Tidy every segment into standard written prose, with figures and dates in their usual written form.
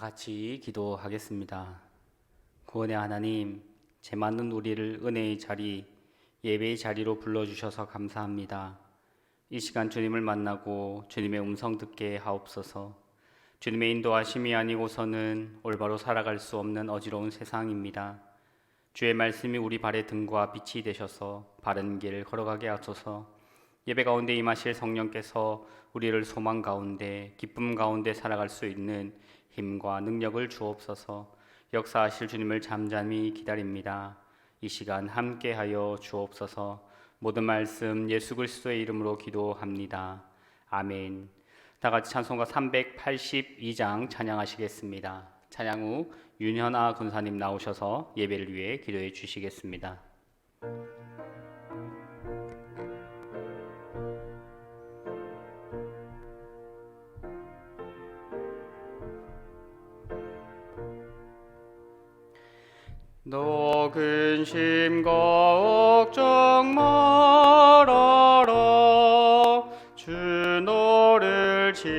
같이 기도하겠습니다. 구원의 하나님, 제 많은 우리를 은혜의 자리, 예배의 자리로 불러주셔서 감사합니다. 이 시간 주님을 만나고 주님의 음성 듣게 하옵소서. 주님의 인도하심이 아니고서는 올바로 살아갈 수 없는 어지러운 세상입니다. 주의 말씀이 우리 발의 등과 빛이 되셔서 바른 길 걸어가게 하소서. 예배 가운데 임하실 성령께서 우리를 소망 가운데 기쁨 가운데 살아갈 수 있는 힘과 능력을 주옵소서. 역사하실 주님을 잠잠히 기다립니다. 이 시간 함께하여 주옵소서. 모든 말씀 예수 그리스도의 이름으로 기도합니다. 아멘. 다 같이 찬송가 382장 찬양하시겠습니다. 찬양 후 윤현아 군사님 나오셔서 예배를 위해 기도해 주시겠습니다. 너 근심 걱정 말아라. 주 너를 지키리.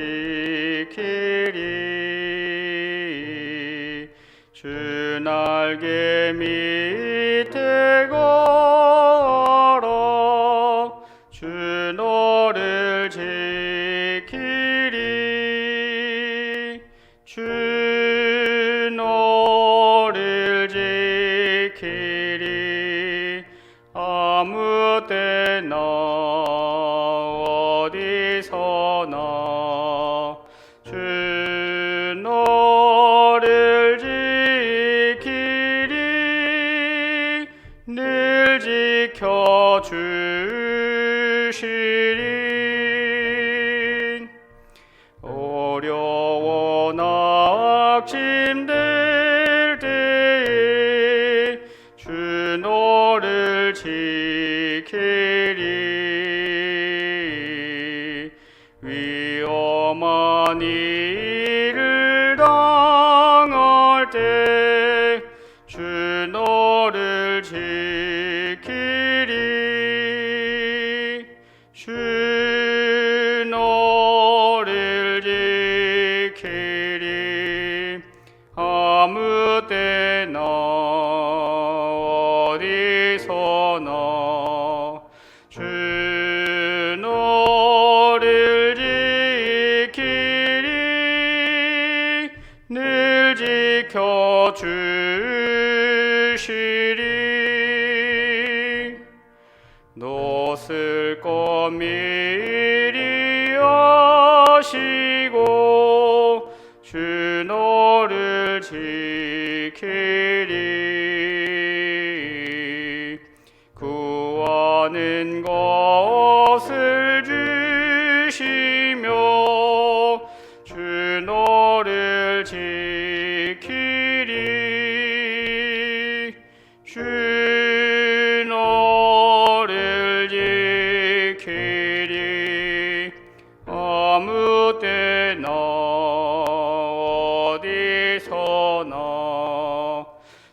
주 날개 밑에 걸어 주 너를 지키리. 주 너를 지키리. 아무 때나 어디서나 주 너를 지키리. 늘 지켜주시리. 어려워 낙심될 때에 주 너를 지키리. 위험한 일을 당할 때 주 너를 지키리. 주 너를 지키리. 아무 때나 어디서나 주 너를 지키리. 늘 지켜주시리. 너 쓸 것 미리 아시고 주 너를 지키리. 구하는 것을 주시며 주 너를 지키리. 주 너를 지키리. 아무 때나 어디서나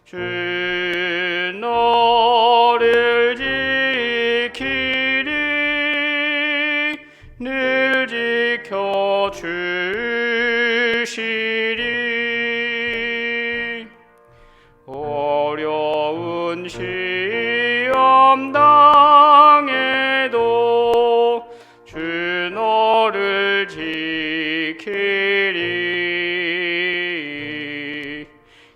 주 너를 지키리. 늘 지켜주시리. 어려운 시험 당해도 주 너를 지키리.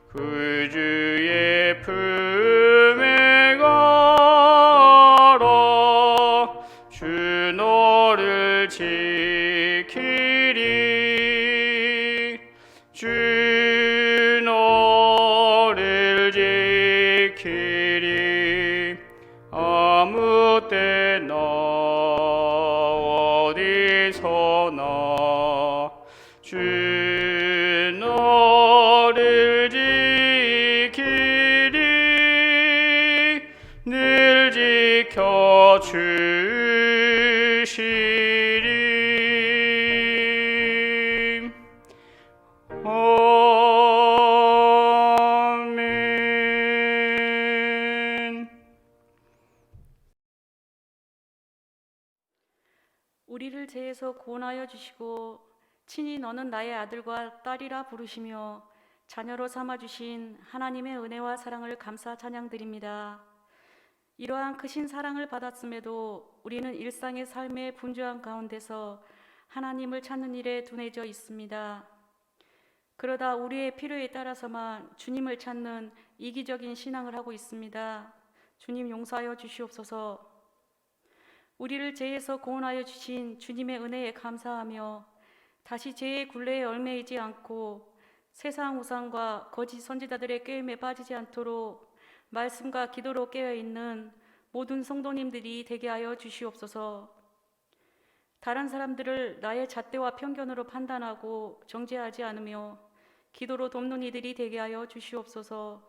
그 주의 품에 가라. 주 너를 지키리. 주 너를 지키리. 아무 때나 어디서나 주 너를 지키리. 늘 지켜주시리. 아멘. 우리를 죄에서 구원하여 주시고 친히 너는 나의 아들과 딸이라 부르시며 자녀로 삼아주신 하나님의 은혜와 사랑을 감사 찬양드립니다. 이러한 크신 사랑을 받았음에도 우리는 일상의 삶의 분주한 가운데서 하나님을 찾는 일에 둔해져 있습니다. 그러다 우리의 필요에 따라서만 주님을 찾는 이기적인 신앙을 하고 있습니다. 주님 용서하여 주시옵소서. 우리를 죄에서 구원하여 주신 주님의 은혜에 감사하며 다시 죄의 굴레에 얽매이지 않고 세상 우상과 거짓 선지자들의 꾀임에 빠지지 않도록 말씀과 기도로 깨어있는 모든 성도님들이 되게 하여 주시옵소서. 다른 사람들을 나의 잣대와 편견으로 판단하고 정죄하지 않으며 기도로 돕는 이들이 되게 하여 주시옵소서.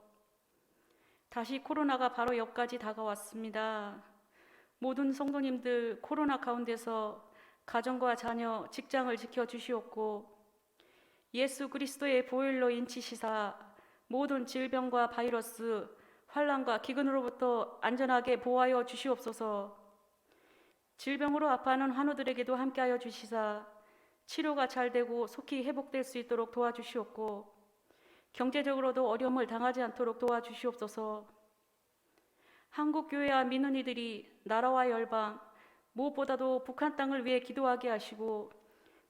다시 코로나가 바로 옆까지 다가왔습니다. 모든 성도님들 코로나 가운데서 가정과 자녀, 직장을 지켜주시옵고 예수 그리스도의 보혈로 인치시사 모든 질병과 바이러스, 환난과 기근으로부터 안전하게 보호하여 주시옵소서. 질병으로 아파하는 환우들에게도 함께하여 주시사 치료가 잘 되고 속히 회복될 수 있도록 도와주시옵고 경제적으로도 어려움을 당하지 않도록 도와주시옵소서. 한국교회와 믿는 이들이 나라와 열방, 무엇보다도 북한 땅을 위해 기도하게 하시고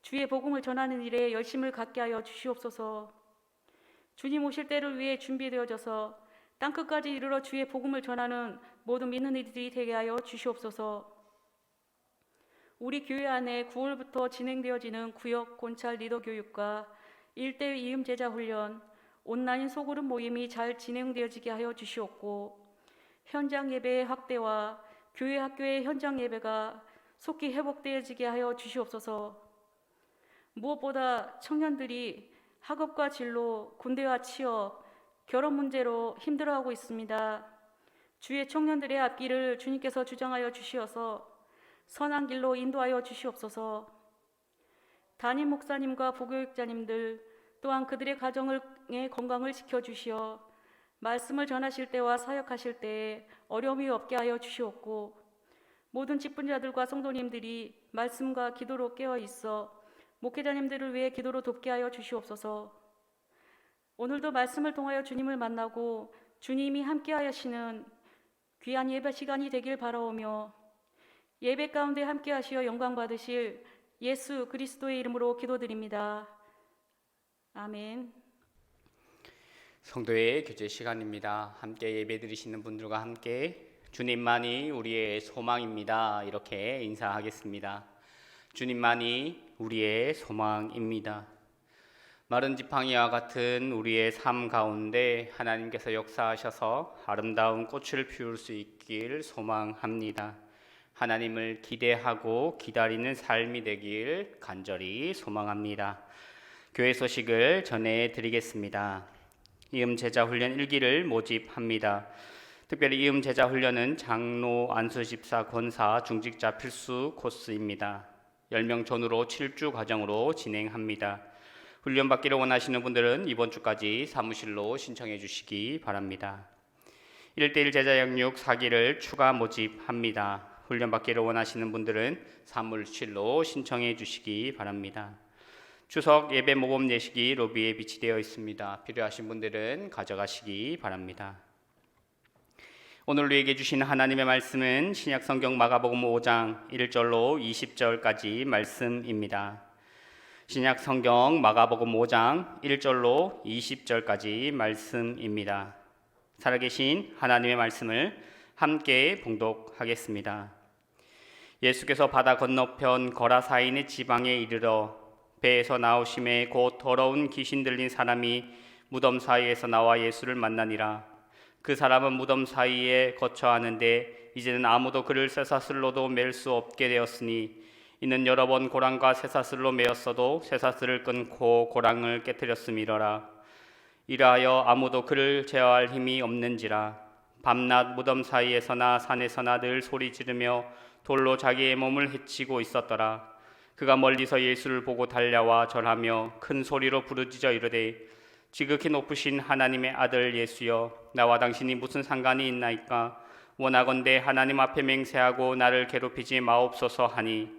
주의 복음을 전하는 일에 열심을 갖게 하여 주시옵소서. 주님 오실 때를 위해 준비되어져서 땅끝까지 이르러 주의 복음을 전하는 모든 믿는 이들이 되게 하여 주시옵소서. 우리 교회 안에 9월부터 진행되어지는 구역 권찰 리더 교육과 1대1 이음 제자 훈련, 온라인 소그룹 모임이 잘 진행되어지게 하여 주시옵고 현장 예배의 확대와 교회 학교의 현장 예배가 속히 회복되어지게 하여 주시옵소서. 무엇보다 청년들이 학업과 진로, 군대와 취업, 결혼 문제로 힘들어하고 있습니다. 주의 청년들의 앞길을 주님께서 주장하여 주시어서 선한 길로 인도하여 주시옵소서. 담임 목사님과 부교육자님들 또한 그들의 가정의 건강을 지켜주시어 말씀을 전하실 때와 사역하실 때에 어려움이 없게 하여 주시옵고 모든 직분자들과 성도님들이 말씀과 기도로 깨어 있어 목회자님들을 위해 기도로 돕게 하여 주시옵소서. 오늘도 말씀을 통하여 주님을 만나고 주님이 함께 하시는 귀한 예배 시간이 되길 바라오며 예배 가운데 함께 하시어 영광 받으실 예수 그리스도의 이름으로 기도드립니다. 아멘. 성도의 교제 시간입니다. 함께 예배 드리시는 분들과 함께 주님만이 우리의 소망입니다. 이렇게 인사하겠습니다. 주님만이 우리의 소망입니다. 마른 지팡이와 같은 우리의 삶 가운데 하나님께서 역사하셔서 아름다운 꽃을 피울 수 있길 소망합니다. 하나님을 기대하고 기다리는 삶이 되길 간절히 소망합니다. 교회 소식을 전해드리겠습니다. 이음 제자 훈련 1기를 모집합니다. 특별히 이음 제자 훈련은 장로, 안수 집사, 권사, 중직자 필수 코스입니다. 10명 전후로 7주 과정으로 진행합니다. 훈련 받기를 원하시는 분들은 이번 주까지 사무실로 신청해 주시기 바랍니다. 1대1 제자 양육 4기를 추가 모집합니다. 훈련 받기를 원하시는 분들은 사무실로 신청해 주시기 바랍니다. 추석 예배 모범 예식이 로비에 비치되어 있습니다. 필요하신 분들은 가져가시기 바랍니다. 오늘 우리에게 주신 하나님의 말씀은 신약성경 마가복음 5장 1절로 20절까지 말씀입니다. 신약성경 마가복음 5장 1절로 20절까지 말씀입니다. 살아계신 하나님의 말씀을 함께 봉독하겠습니다. 예수께서 바다 건너편 거라사인의 지방에 이르러 배에서 나오심에 곧 더러운 귀신 들린 사람이 무덤 사이에서 나와 예수를 만나니라. 그 사람은 무덤 사이에 거처하는데 이제는 아무도 그를 쇠사슬로도 맬 수 없게 되었으니 이는 여러 번 고랑과 쇠사슬로 매었어도 쇠사슬을 끊고 고랑을 깨뜨렸음이러라. 이라하여 아무도 그를 제어할 힘이 없는지라. 밤낮 무덤 사이에서나 산에서나 늘 소리 지르며 돌로 자기의 몸을 해치고 있었더라. 그가 멀리서 예수를 보고 달려와 절하며 큰 소리로 부르짖어 이르되 지극히 높으신 하나님의 아들 예수여, 나와 당신이 무슨 상관이 있나이까? 원하건대 하나님 앞에 맹세하고 나를 괴롭히지 마옵소서 하니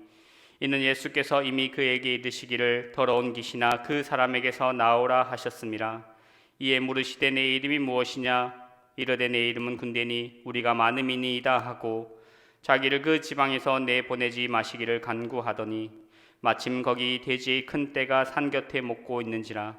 이는 예수께서 이미 그에게 이르시기를 더러운 귀신아 그 사람에게서 나오라 하셨습니다. 이에 물으시되 내 이름이 무엇이냐? 이르되 내 이름은 군대니 우리가 많음이니이다 하고 자기를 그 지방에서 내보내지 마시기를 간구하더니 마침 거기 돼지의 큰 떼가 산 곁에 먹고 있는지라.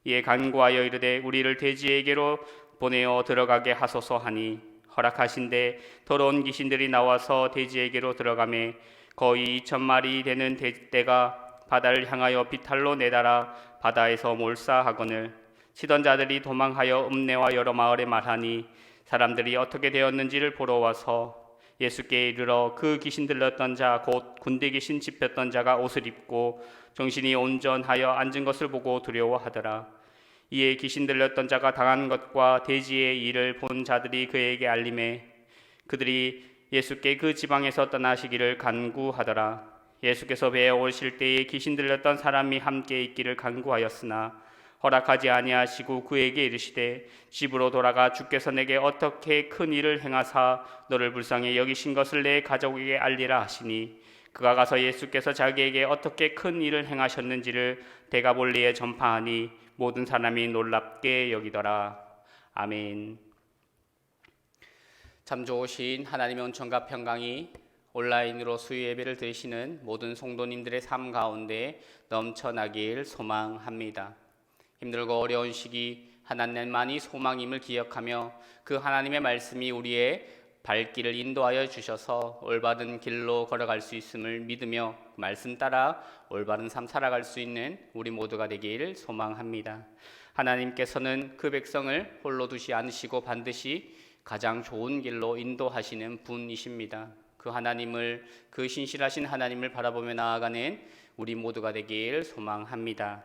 이에 간구하여 이르되 우리를 돼지에게로 보내어 들어가게 하소서 하니 허락하신대 더러운 귀신들이 나와서 돼지에게로 들어가매 거의 2,000마리 되는 떼가 바다를 향하여 비탈로 내달아 바다에서 몰사하거늘 치던 자들이 도망하여 읍내와 여러 마을에 말하니 사람들이 어떻게 되었는지를 보러 와서 예수께 이르러 그 귀신 들렸던 자 곧 군대 귀신 집혔던 자가 옷을 입고 정신이 온전하여 앉은 것을 보고 두려워하더라. 이에 귀신 들렸던 자가 당한 것과 돼지의 일을 본 자들이 그에게 알림해 그들이 예수께 그 지방에서 떠나시기를 간구하더라. 예수께서 배에 오실 때에 귀신 들렸던 사람이 함께 있기를 간구하였으나 허락하지 아니하시고 그에게 이르시되 집으로 돌아가 주께서 내게 어떻게 큰 일을 행하사 너를 불쌍히 여기신 것을 내 가족에게 알리라 하시니 그가 가서 예수께서 자기에게 어떻게 큰 일을 행하셨는지를 데가볼리에 전파하니 모든 사람이 놀랍게 여기더라. 아멘. 참 좋으신 하나님의 온천과 평강이 온라인으로 수요 예배를 드리시는 모든 성도님들의 삶 가운데 넘쳐나길 소망합니다. 힘들고 어려운 시기 하나님만이 소망임을 기억하며 그 하나님의 말씀이 우리의 발길을 인도하여 주셔서 올바른 길로 걸어갈 수 있음을 믿으며 말씀 따라 올바른 삶 살아갈 수 있는 우리 모두가 되길 소망합니다. 하나님께서는 그 백성을 홀로 두지 않으시고 반드시 가장 좋은 길로 인도하시는 분이십니다. 그 하나님을, 그 신실하신 하나님을 바라보며 나아가는 우리 모두가 되길 소망합니다.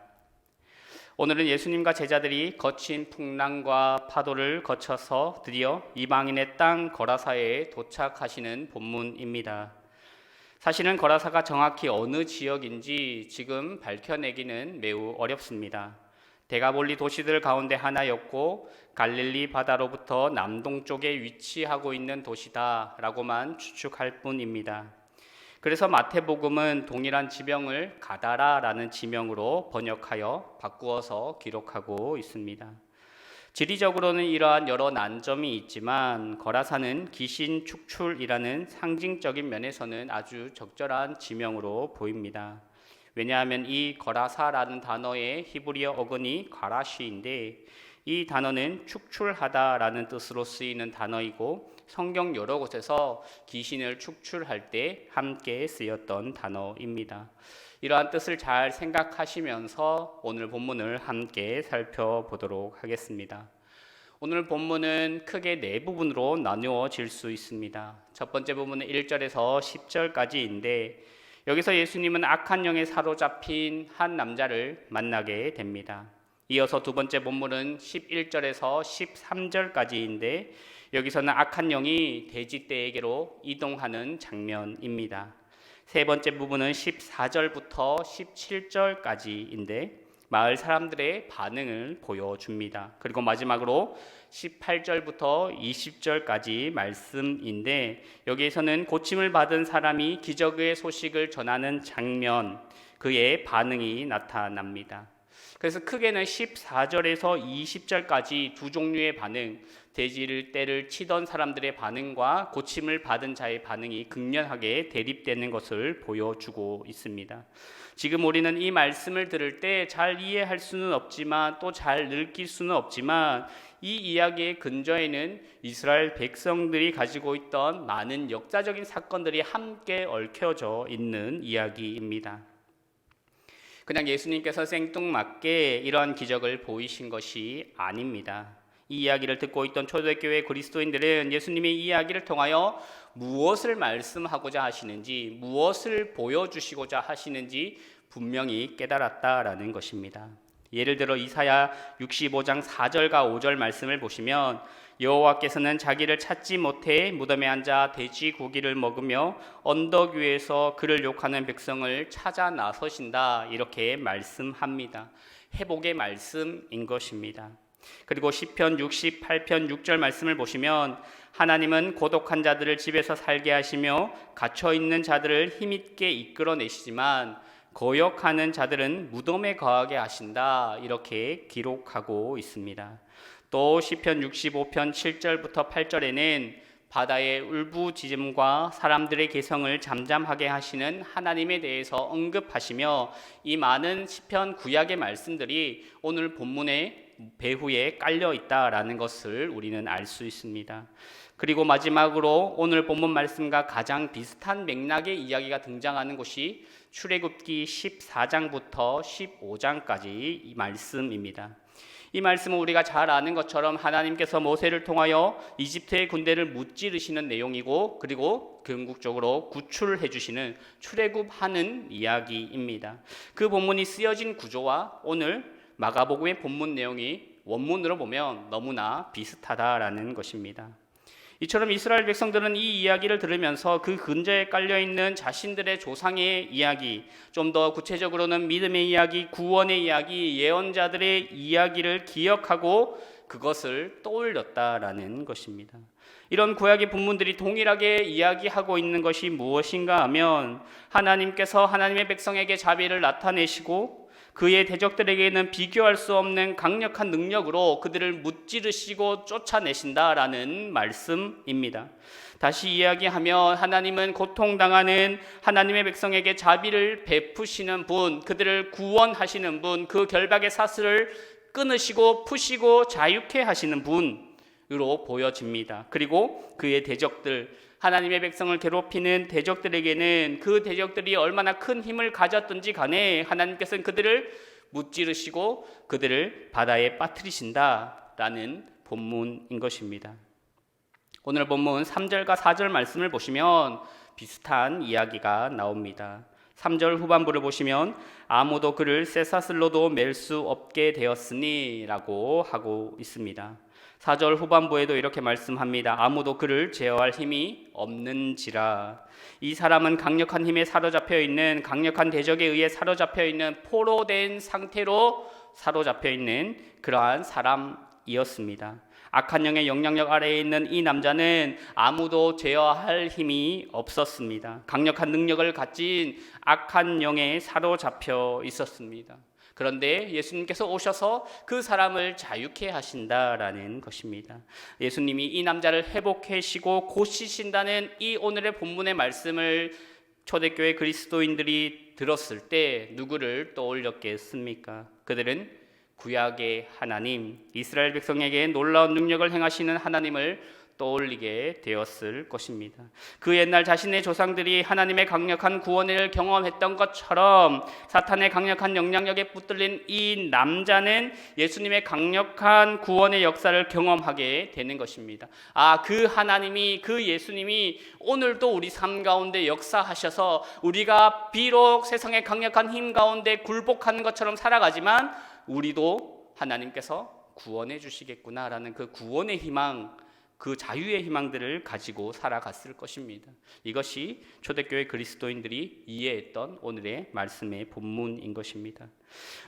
오늘은 예수님과 제자들이 거친 풍랑과 파도를 거쳐서 드디어 이방인의 땅 거라사에 도착하시는 본문입니다. 사실은 거라사가 정확히 어느 지역인지 지금 밝혀내기는 매우 어렵습니다. 데가볼리 도시들 가운데 하나였고 갈릴리 바다로부터 남동쪽에 위치하고 있는 도시다라고만 추측할 뿐입니다. 그래서 마태복음은 동일한 지명을 가다라라는 지명으로 번역하여 바꾸어서 기록하고 있습니다. 지리적으로는 이러한 여러 난점이 있지만 거라사는 귀신 축출이라는 상징적인 면에서는 아주 적절한 지명으로 보입니다. 왜냐하면 이 거라사라는 단어의 히브리어 어근이 가라시인데 이 단어는 축출하다라는 뜻으로 쓰이는 단어이고 성경 여러 곳에서 귀신을 축출할 때 함께 쓰였던 단어입니다. 이러한 뜻을 잘 생각하시면서 오늘 본문을 함께 살펴보도록 하겠습니다. 오늘 본문은 크게 네 부분으로 나누어질 수 있습니다. 첫 번째 부분은 1절에서 10절까지인데 여기서 예수님은 악한 영에 사로잡힌 한 남자를 만나게 됩니다. 이어서 두 번째 본문은 11절에서 13절까지인데 여기서는 악한 영이 돼지떼에게로 이동하는 장면입니다. 세 번째 부분은 14절부터 17절까지인데 마을 사람들의 반응을 보여줍니다. 그리고 마지막으로 18절부터 20절까지 말씀인데 여기에서는 고침을 받은 사람이 기적의 소식을 전하는 장면, 그의 반응이 나타납니다. 그래서 크게는 14절에서 20절까지 두 종류의 반응, 돼지떼를 치던 사람들의 반응과 고침을 받은 자의 반응이 극렬하게 대립되는 것을 보여주고 있습니다. 지금 우리는 이 말씀을 들을 때 잘 이해할 수는 없지만 또 잘 느낄 수는 없지만 이 이야기의 근저에는 이스라엘 백성들이 가지고 있던 많은 역사적인 사건들이 함께 얽혀져 있는 이야기입니다. 그냥 예수님께서 생뚱맞게 이러한 기적을 보이신 것이 아닙니다. 이 이야기를 듣고 있던 초대교회 그리스도인들은 예수님의 이야기를 통하여 무엇을 말씀하고자 하시는지, 무엇을 보여주시고자 하시는지 분명히 깨달았다라는 것입니다. 예를 들어 이사야 65장 4절과 5절 말씀을 보시면 여호와께서는 자기를 찾지 못해 무덤에 앉아 돼지 고기를 먹으며 언덕 위에서 그를 욕하는 백성을 찾아 나서신다, 이렇게 말씀합니다. 회복의 말씀인 것입니다. 그리고 시편 68편 6절 말씀을 보시면 하나님은 고독한 자들을 집에서 살게 하시며 갇혀있는 자들을 힘있게 이끌어내시지만 거역하는 자들은 무덤에 거하게 하신다, 이렇게 기록하고 있습니다. 또 시편 65편 7절부터 8절에는 바다의 울부짖음과 사람들의 개성을 잠잠하게 하시는 하나님에 대해서 언급하시며 이 많은 시편 구약의 말씀들이 오늘 본문의 배후에 깔려 있다라는 것을 우리는 알 수 있습니다. 그리고 마지막으로 오늘 본문 말씀과 가장 비슷한 맥락의 이야기가 등장하는 곳이 출애굽기 14장부터 15장까지 이 말씀입니다. 이 말씀은 우리가 잘 아는 것처럼 하나님께서 모세를 통하여 이집트의 군대를 무찌르시는 내용이고, 그리고 궁극적으로 구출해 주시는 출애굽하는 이야기입니다. 그 본문이 쓰여진 구조와 오늘 마가복음의 본문 내용이 원문으로 보면 너무나 비슷하다라는 것입니다. 이처럼 이스라엘 백성들은 이 이야기를 들으면서 그 근저에 깔려있는 자신들의 조상의 이야기, 좀 더 구체적으로는 믿음의 이야기, 구원의 이야기, 예언자들의 이야기를 기억하고 그것을 떠올렸다라는 것입니다. 이런 구약의 본문들이 동일하게 이야기하고 있는 것이 무엇인가 하면 하나님께서 하나님의 백성에게 자비를 나타내시고 그의 대적들에게는 비교할 수 없는 강력한 능력으로 그들을 무찌르시고 쫓아내신다라는 말씀입니다. 다시 이야기하면 하나님은 고통당하는 하나님의 백성에게 자비를 베푸시는 분, 그들을 구원하시는 분, 그 결박의 사슬을 끊으시고 푸시고 자유케 하시는 분으로 보여집니다. 그리고 그의 대적들, 하나님의 백성을 괴롭히는 대적들에게는 그 대적들이 얼마나 큰 힘을 가졌든지 간에 하나님께서는 그들을 무찌르시고 그들을 바다에 빠뜨리신다라는 본문인 것입니다. 오늘 본문 3절과 4절 말씀을 보시면 비슷한 이야기가 나옵니다. 3절 후반부를 보시면 아무도 그를 쇠사슬로도 맬 수 없게 되었으니 라고 하고 있습니다. 4절 후반부에도 이렇게 말씀합니다. 아무도 그를 제어할 힘이 없는지라. 이 사람은 강력한 힘에 사로잡혀 있는, 강력한 대적에 의해 사로잡혀 있는, 포로된 상태로 사로잡혀 있는 그러한 사람이었습니다. 악한 영의 영향력 아래에 있는 이 남자는 아무도 제어할 힘이 없었습니다. 강력한 능력을 가진 악한 영에 사로잡혀 있었습니다. 그런데 예수님께서 오셔서 그 사람을 자유케 하신다라는 것입니다. 예수님이 이 남자를 회복하시고 고치신다는 이 오늘의 본문의 말씀을 초대교회 그리스도인들이 들었을 때 누구를 떠올렸겠습니까? 그들은 구약의 하나님, 이스라엘 백성에게 놀라운 능력을 행하시는 하나님을 떠올리게 되었을 것입니다. 그 옛날 자신의 조상들이 하나님의 강력한 구원을 경험했던 것처럼 사탄의 강력한 영향력에 붙들린 이 남자는 예수님의 강력한 구원의 역사를 경험하게 되는 것입니다. 그 하나님이, 그 예수님이 오늘도 우리 삶 가운데 역사하셔서 우리가 비록 세상의 강력한 힘 가운데 굴복하는 것처럼 살아가지만 우리도 하나님께서 구원해 주시겠구나라는 그 구원의 희망, 그 자유의 희망들을 가지고 살아갔을 것입니다. 이것이 초대교회 그리스도인들이 이해했던 오늘의 말씀의 본문인 것입니다.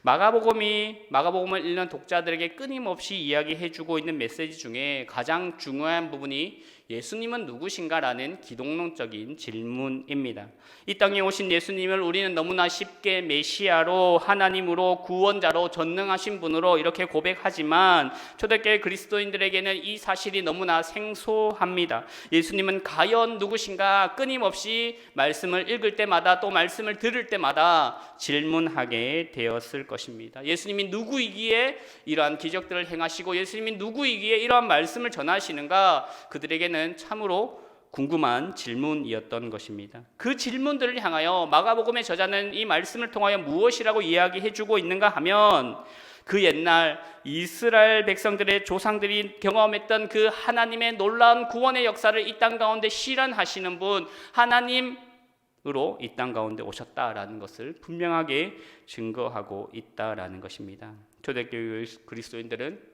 마가복음을 읽는 독자들에게 끊임없이 이야기해주고 있는 메시지 중에 가장 중요한 부분이 예수님은 누구신가라는 기독론적인 질문입니다. 이 땅에 오신 예수님을 우리는 너무나 쉽게 메시아로, 하나님으로, 구원자로, 전능하신 분으로 이렇게 고백하지만 초대교회 그리스도인들에게는 이 사실이 너무나 생소합니다. 예수님은 과연 누구신가 끊임없이 말씀을 읽을 때마다 또 말씀을 들을 때마다 질문하게 되었을 것입니다. 예수님이 누구이기에 이러한 기적들을 행하시고 예수님이 누구이기에 이러한 말씀을 전하시는가, 그들에게는 참으로 궁금한 질문이었던 것입니다. 그 질문들을 향하여 마가복음의 저자는 이 말씀을 통하여 무엇이라고 이야기해주고 있는가 하면 그 옛날 이스라엘 백성들의 조상들이 경험했던 그 하나님의 놀라운 구원의 역사를 이 땅 가운데 실현하시는 분, 하나님으로 이 땅 가운데 오셨다라는 것을 분명하게 증거하고 있다라는 것입니다. 초대교회 그리스도인들은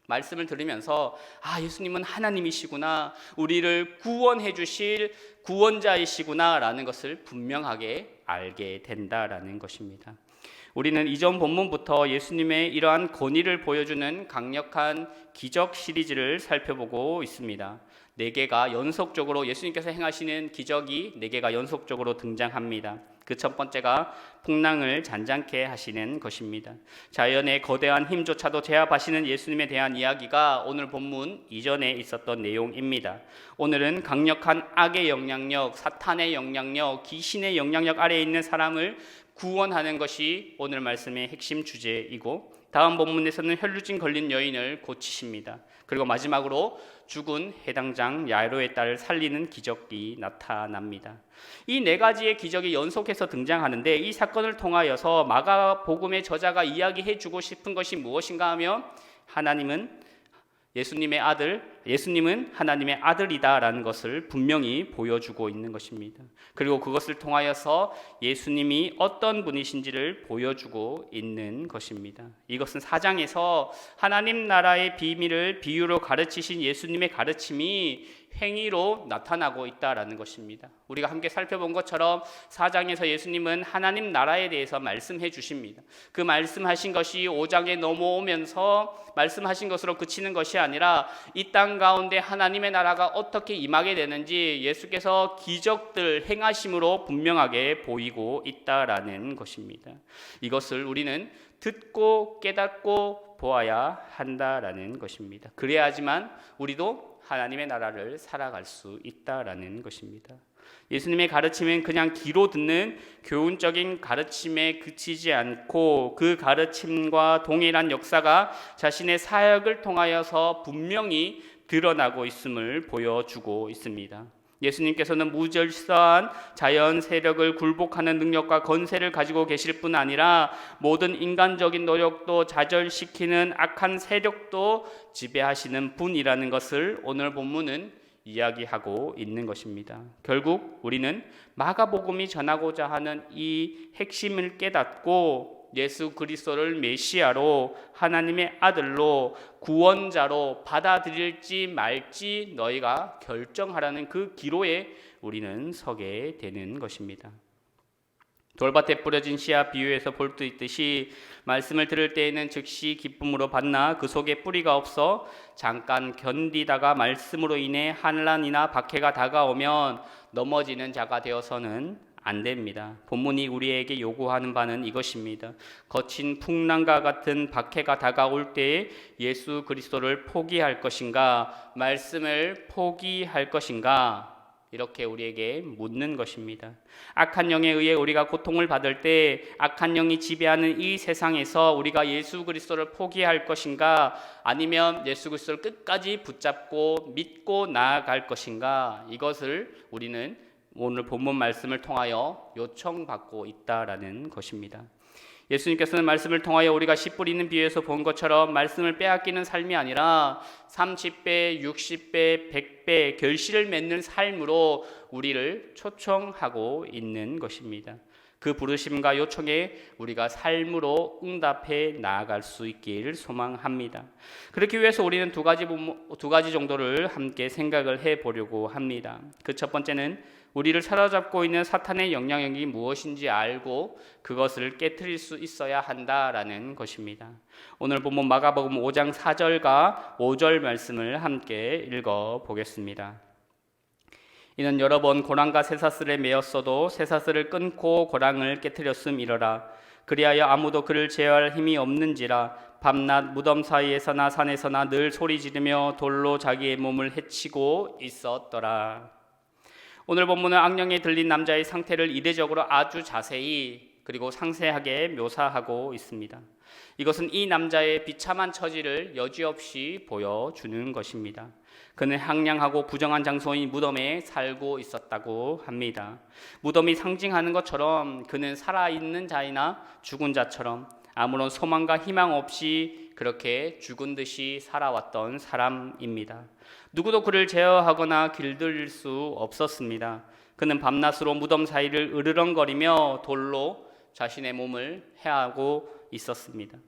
말씀을 들으면서 예수님은 하나님이시구나, 우리를 구원해 주실 구원자이시구나 라는 것을 분명하게 알게 된다라는 것입니다. 우리는 이전 본문부터 예수님의 이러한 권위를 보여주는 강력한 기적 시리즈를 살펴보고 있습니다. 4개가 연속적으로 예수님께서 행하시는 기적이 4개가 연속적으로 등장합니다. 그 첫 번째가 풍랑을 잔잔케 하시는 것입니다. 자연의 거대한 힘조차도 제압하시는 예수님에 대한 이야기가 오늘 본문 이전에 있었던 내용입니다. 오늘은 강력한 악의 영향력, 사탄의 영향력, 귀신의 영향력 아래에 있는 사람을 구원하는 것이 오늘 말씀의 핵심 주제이고, 다음 본문에서는 혈루증 걸린 여인을 고치십니다. 그리고 마지막으로 죽은 해당장 야이로의 딸을 살리는 기적이 나타납니다. 이 4가지의 기적이 연속해서 등장하는데, 이 사건을 통하여서 마가복음의 저자가 이야기해주고 싶은 것이 무엇인가 하면, 예수님은 하나님의 아들이다라는 것을 분명히 보여주고 있는 것입니다. 그리고 그것을 통하여서 예수님이 어떤 분이신지를 보여주고 있는 것입니다. 이것은 4장에서 하나님 나라의 비밀을 비유로 가르치신 예수님의 가르침이 행위로 나타나고 있다라는 것입니다. 우리가 함께 살펴본 것처럼 4장에서 예수님은 하나님 나라에 대해서 말씀해 주십니다. 그 말씀하신 것이 5장에 넘어오면서 말씀하신 것으로 그치는 것이 아니라 이 땅 가운데 하나님의 나라가 어떻게 임하게 되는지 예수께서 기적들 행하심으로 분명하게 보이고 있다라는 것입니다. 이것을 우리는 듣고 깨닫고 보아야 한다라는 것입니다. 그래야지만 우리도 하나님의 나라를 살아갈 수 있다라는 것입니다. 예수님의 가르침은 그냥 귀로 듣는 교훈적인 가르침에 그치지 않고 그 가르침과 동일한 역사가 자신의 사역을 통하여서 분명히 드러나고 있음을 보여주고 있습니다. 예수님께서는 무질서한 자연 세력을 굴복하는 능력과 권세를 가지고 계실 뿐 아니라 모든 인간적인 노력도 좌절시키는 악한 세력도 지배하시는 분이라는 것을 오늘 본문은 이야기하고 있는 것입니다. 결국 우리는 마가복음이 전하고자 하는 이 핵심을 깨닫고 예수 그리스도를 메시아로, 하나님의 아들로, 구원자로 받아들일지 말지 너희가 결정하라는 그 기로에 우리는 서게 되는 것입니다. 돌밭에 뿌려진 씨앗 비유에서 볼 수 있듯이 말씀을 들을 때에는 즉시 기쁨으로 받나 그 속에 뿌리가 없어 잠깐 견디다가 말씀으로 인해 환난이나 박해가 다가오면 넘어지는 자가 되어서는 안 됩니다. 본문이 우리에게 요구하는 바는 이것입니다. 거친 풍랑과 같은 박해가 다가올 때에 예수 그리스도를 포기할 것인가, 말씀을 포기할 것인가, 이렇게 우리에게 묻는 것입니다. 악한 영에 의해 우리가 고통을 받을 때 악한 영이 지배하는 이 세상에서 우리가 예수 그리스도를 포기할 것인가, 아니면 예수 그리스도를 끝까지 붙잡고 믿고 나아갈 것인가, 이것을 우리는 오늘 본문 말씀을 통하여 요청받고 있다라는 것입니다. 예수님께서는 말씀을 통하여 우리가 씨 뿌리는 비유에서 본 것처럼 말씀을 빼앗기는 삶이 아니라 30배, 60배, 100배 결실을 맺는 삶으로 우리를 초청하고 있는 것입니다. 그 부르심과 요청에 우리가 삶으로 응답해 나아갈 수 있기를 소망합니다. 그렇기 위해서 우리는 두 가지 정도를 함께 생각을 해보려고 합니다. 그 첫 번째는 우리를 사로잡고 있는 사탄의 영향력이 무엇인지 알고 그것을 깨트릴 수 있어야 한다라는 것입니다. 오늘 본문 마가복음 5장 4절과 5절 말씀을 함께 읽어보겠습니다. 이는 여러 번 고랑과 쇠사슬에 매였어도 쇠사슬을 끊고 고랑을 깨트렸음이러라. 그리하여 아무도 그를 제어할 힘이 없는지라. 밤낮 무덤 사이에서나 산에서나 늘 소리 지르며 돌로 자기의 몸을 해치고 있었더라. 오늘 본문은 악령에 들린 남자의 상태를 이례적으로 아주 자세히 그리고 상세하게 묘사하고 있습니다. 이것은 이 남자의 비참한 처지를 여지없이 보여주는 것입니다. 그는 황량하고 부정한 장소인 무덤에 살고 있었다고 합니다. 무덤이 상징하는 것처럼 그는 살아있는 자이나 죽은 자처럼 아무런 소망과 희망 없이 그렇게 죽은 듯이 살아왔던 사람입니다. 누구도 그를 제어하거나 길들일 수 없었습니다. 그는 밤낮으로 무덤 사이를 으르렁거리며 돌로 자신의 몸을 해하고 있었습니다.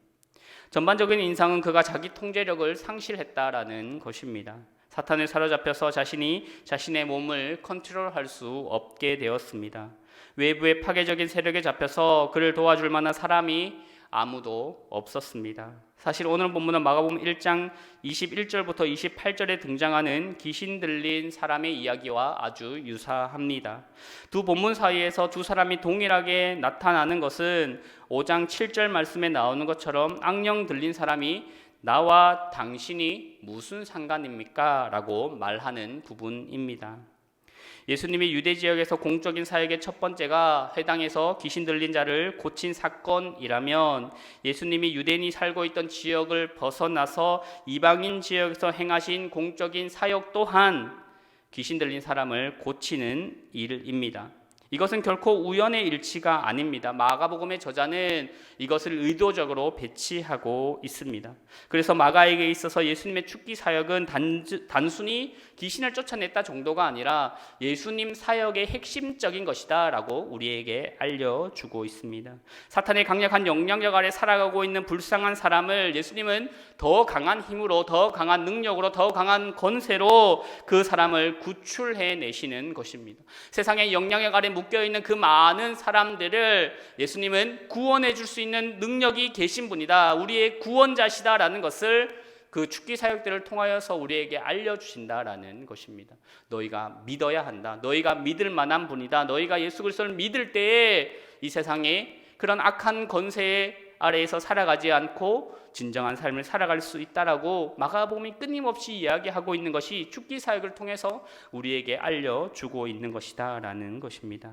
전반적인 인상은 그가 자기 통제력을 상실했다라는 것입니다. 사탄에 사로잡혀서 자신이 자신의 몸을 컨트롤할 수 없게 되었습니다. 외부의 파괴적인 세력에 잡혀서 그를 도와줄 만한 사람이 아무도 없었습니다. 사실 오늘 본문은 마가복음 1장 21절부터 28절에 등장하는 귀신 들린 사람의 이야기와 아주 유사합니다. 두 본문 사이에서 두 사람이 동일하게 나타나는 것은 5장 7절 말씀에 나오는 것처럼 악령 들린 사람이 나와 당신이 무슨 상관입니까? 라고 말하는 부분입니다. 예수님이 유대 지역에서 공적인 사역의 첫 번째가 회당에서 귀신 들린 자를 고친 사건이라면 예수님이 유대인이 살고 있던 지역을 벗어나서 이방인 지역에서 행하신 공적인 사역 또한 귀신 들린 사람을 고치는 일입니다. 이것은 결코 우연의 일치가 아닙니다. 마가복음의 저자는 이것을 의도적으로 배치하고 있습니다. 그래서 마가에게 있어서 예수님의 축기 사역은 단순히 귀신을 쫓아냈다 정도가 아니라 예수님 사역의 핵심적인 것이다 라고 우리에게 알려주고 있습니다. 사탄의 강력한 영향력 아래 살아가고 있는 불쌍한 사람을 예수님은 더 강한 힘으로, 더 강한 능력으로, 더 강한 권세로 그 사람을 구출해내시는 것입니다. 세상의 영향력 아래 묶여있는 그 많은 사람들을 예수님은 구원해 줄 수 있는 능력이 계신 분이다, 우리의 구원자시다라는 것을 그 축기 사역들을 통하여서 우리에게 알려주신다라는 것입니다. 너희가 믿어야 한다, 너희가 믿을 만한 분이다, 너희가 예수 그리스도를 믿을 때에 이 세상에 그런 악한 권세 아래에서 살아가지 않고 진정한 삶을 살아갈 수 있다라고 마가복음이 끊임없이 이야기하고 있는 것이 축기 사역을 통해서 우리에게 알려주고 있는 것이다라는 것입니다.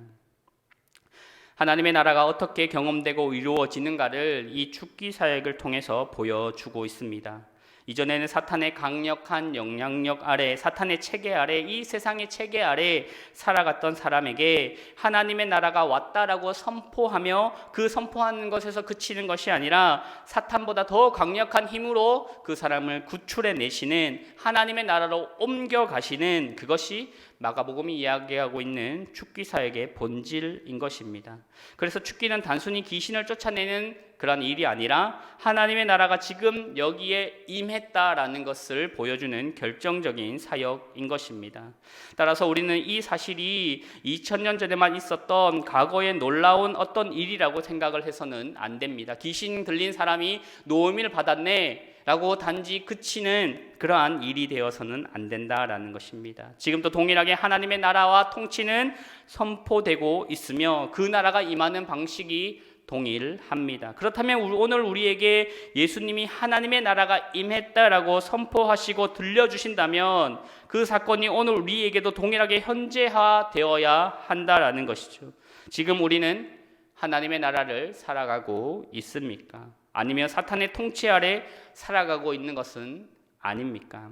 하나님의 나라가 어떻게 경험되고 이루어지는가를 이 축기 사역을 통해서 보여주고 있습니다. 이전에는 사탄의 강력한 영향력 아래, 사탄의 체계 아래, 이 세상의 체계 아래 살아갔던 사람에게 하나님의 나라가 왔다라고 선포하며 그 선포하는 것에서 그치는 것이 아니라 사탄보다 더 강력한 힘으로 그 사람을 구출해내시는, 하나님의 나라로 옮겨가시는, 그것이 마가복음이 이야기하고 있는 축기 사역의 본질인 것입니다. 그래서 축기는 단순히 귀신을 쫓아내는 그런 일이 아니라 하나님의 나라가 지금 여기에 임했다라는 것을 보여주는 결정적인 사역인 것입니다. 따라서 우리는 이 사실이 2000년 전에만 있었던 과거의 놀라운 어떤 일이라고 생각을 해서는 안 됩니다. 귀신 들린 사람이 노임을 받았네 라고 단지 그치는 그러한 일이 되어서는 안 된다라는 것입니다. 지금도 동일하게 하나님의 나라와 통치는 선포되고 있으며 그 나라가 임하는 방식이 동일합니다. 그렇다면 오늘 우리에게 예수님이 하나님의 나라가 임했다라고 선포하시고 들려주신다면 그 사건이 오늘 우리에게도 동일하게 현재화되어야 한다라는 것이죠. 지금 우리는 하나님의 나라를 살아가고 있습니까? 아니면 사탄의 통치 아래 살아가고 있는 것은 아닙니까?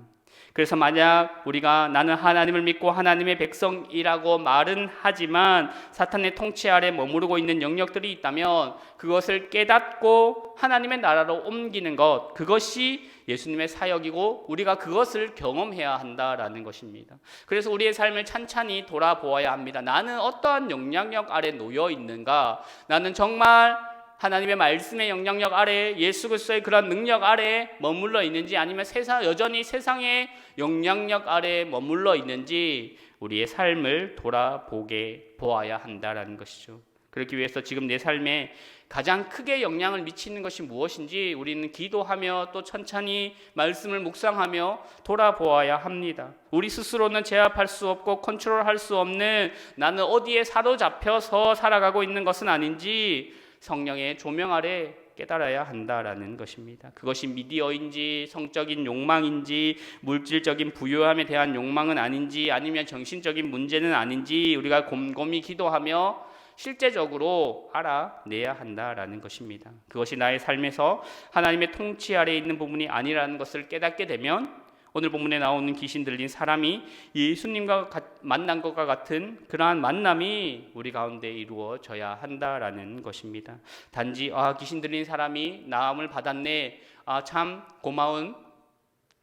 그래서 만약 우리가 나는 하나님을 믿고 하나님의 백성이라고 말은 하지만 사탄의 통치 아래 머무르고 있는 영역들이 있다면 그것을 깨닫고 하나님의 나라로 옮기는 것, 그것이 예수님의 사역이고 우리가 그것을 경험해야 한다라는 것입니다. 그래서 우리의 삶을 찬찬히 돌아보아야 합니다. 나는 어떠한 영향력 아래 놓여 있는가? 나는 정말 하나님의 말씀의 영향력 아래, 예수 그리스도의 그런 능력 아래 머물러 있는지, 아니면 여전히 세상의 영향력 아래 머물러 있는지 우리의 삶을 보아야 한다라는 것이죠. 그렇기 위해서 지금 내 삶에 가장 크게 영향을 미치는 것이 무엇인지 우리는 기도하며 또 천천히 말씀을 묵상하며 돌아보아야 합니다. 우리 스스로는 제압할 수 없고 컨트롤할 수 없는, 나는 어디에 사로잡혀서 살아가고 있는 것은 아닌지 성령의 조명 아래 깨달아야 한다라는 것입니다. 그것이 미디어인지 성적인 욕망인지 물질적인 부유함에 대한 욕망은 아닌지, 아니면 정신적인 문제는 아닌지 우리가 곰곰이 기도하며 실제적으로 알아내야 한다라는 것입니다. 그것이 나의 삶에서 하나님의 통치 아래에 있는 부분이 아니라는 것을 깨닫게 되면 오늘 본문에 나오는 귀신 들린 사람이 예수님과 만난 것과 같은 그러한 만남이 우리 가운데 이루어져야 한다라는 것입니다. 단지 귀신 들린 사람이 나음을 받았네, 참 고마운,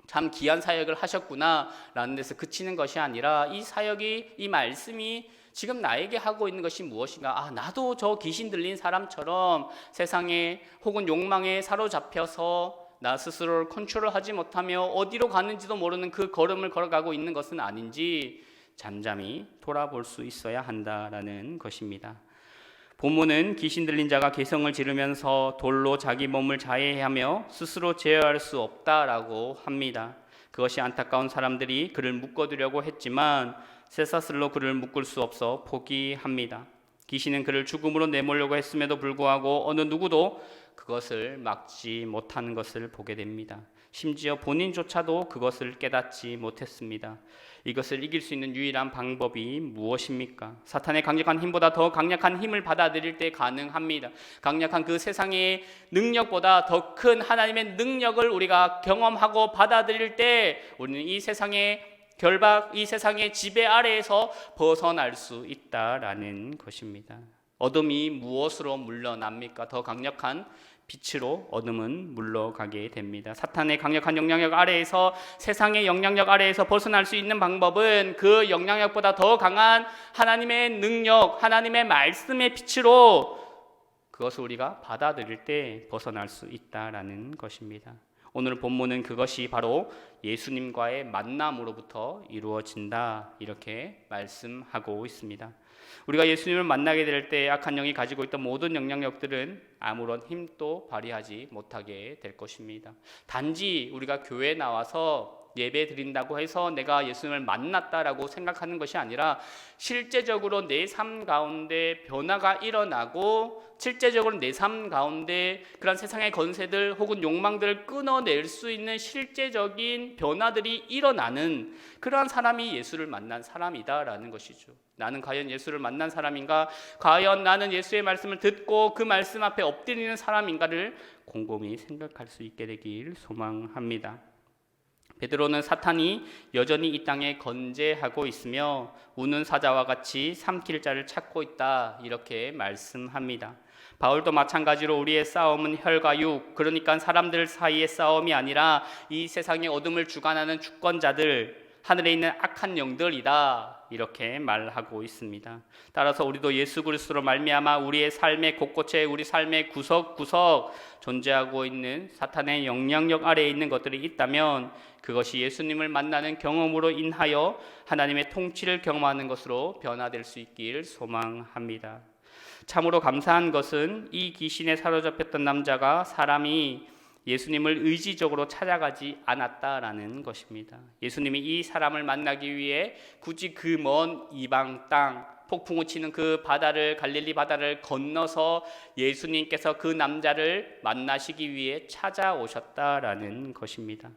참 귀한 사역을 하셨구나 라는 데서 그치는 것이 아니라 이 사역이, 이 말씀이 지금 나에게 하고 있는 것이 무엇인가? 나도 저 귀신 들린 사람처럼 세상에 혹은 욕망에 사로잡혀서 나 스스로를 컨트롤하지 못하며 어디로 가는지도 모르는 그 걸음을 걸어가고 있는 것은 아닌지, 잠잠히 돌아볼 수 있어야 한다라는 것입니다. 본문은 귀신 들린 자가 개성을 지르면서 돌로 자기 몸을 자해하며 스스로 제어할 수 없다라고 합니다. 그것이 안타까운 사람들이 그를 묶어두려고 했지만 쇠사슬로 그를 묶을 수 없어 포기합니다. 귀신은 그를 죽음으로 내몰려고 했음에도 불구하고 어느 누구도 그것을 막지 못하는 것을 보게 됩니다. 심지어 본인조차도 그것을 깨닫지 못했습니다. 이것을 이길 수 있는 유일한 방법이 무엇입니까? 사탄의 강력한 힘보다 더 강력한 힘을 받아들일 때 가능합니다. 강력한 그 세상의 능력보다 더 큰 하나님의 능력을 우리가 경험하고 받아들일 때 우리는 이 세상의 결박, 이 세상의 지배 아래에서 벗어날 수 있다라는 것입니다. 어둠이 무엇으로 물러납니까? 더 강력한 빛으로 어둠은 물러가게 됩니다. 사탄의 강력한 영향력 아래에서, 세상의 영향력 아래에서 벗어날 수 있는 방법은 그 영향력보다 더 강한 하나님의 능력, 하나님의 말씀의 빛으로 그것을 우리가 받아들일 때 벗어날 수 있다라는 것입니다. 오늘 본문은 그것이 바로 예수님과의 만남으로부터 이루어진다, 이렇게 말씀하고 있습니다. 우리가 예수님을 만나게 될 때 악한 영이 가지고 있던 모든 영향력들은 아무런 힘도 발휘하지 못하게 될 것입니다. 단지 우리가 교회에 나와서 예배 드린다고 해서 내가 예수님을 만났다라고 생각하는 것이 아니라 실제적으로 내 삶 가운데 변화가 일어나고 실제적으로 내 삶 가운데 그런 세상의 권세들 혹은 욕망들을 끊어낼 수 있는 실제적인 변화들이 일어나는 그러한 사람이 예수를 만난 사람이다라는 것이죠. 나는 과연 예수를 만난 사람인가? 과연 나는 예수의 말씀을 듣고 그 말씀 앞에 엎드리는 사람인가를 곰곰이 생각할 수 있게 되길 소망합니다. 베드로는 사탄이 여전히 이 땅에 건재하고 있으며 우는 사자와 같이 삼킬 자를 찾고 있다, 이렇게 말씀합니다. 바울도 마찬가지로 우리의 싸움은 혈과 육, 그러니까 사람들 사이의 싸움이 아니라 이 세상의 어둠을 주관하는 주권자들, 하늘에 있는 악한 영들이다, 이렇게 말하고 있습니다. 따라서 우리도 예수 그리스도로 말미암아 우리의 삶의 곳곳에, 우리 삶의 구석구석 존재하고 있는 사탄의 영향력 아래에 있는 것들이 있다면 그것이 예수님을 만나는 경험으로 인하여 하나님의 통치를 경험하는 것으로 변화될 수 있길 소망합니다. 참으로 감사한 것은 이 귀신에 사로잡혔던 남자가 사람이 예수님을 의지적으로 찾아가지 않았다라는 것입니다. 예수님이 이 사람을 만나기 위해 굳이 그 먼 이방 땅, 폭풍우 치는 그 바다를, 갈릴리 바다를 건너서 예수님께서 그 남자를 만나시기 위해 찾아오셨다라는 것입니다.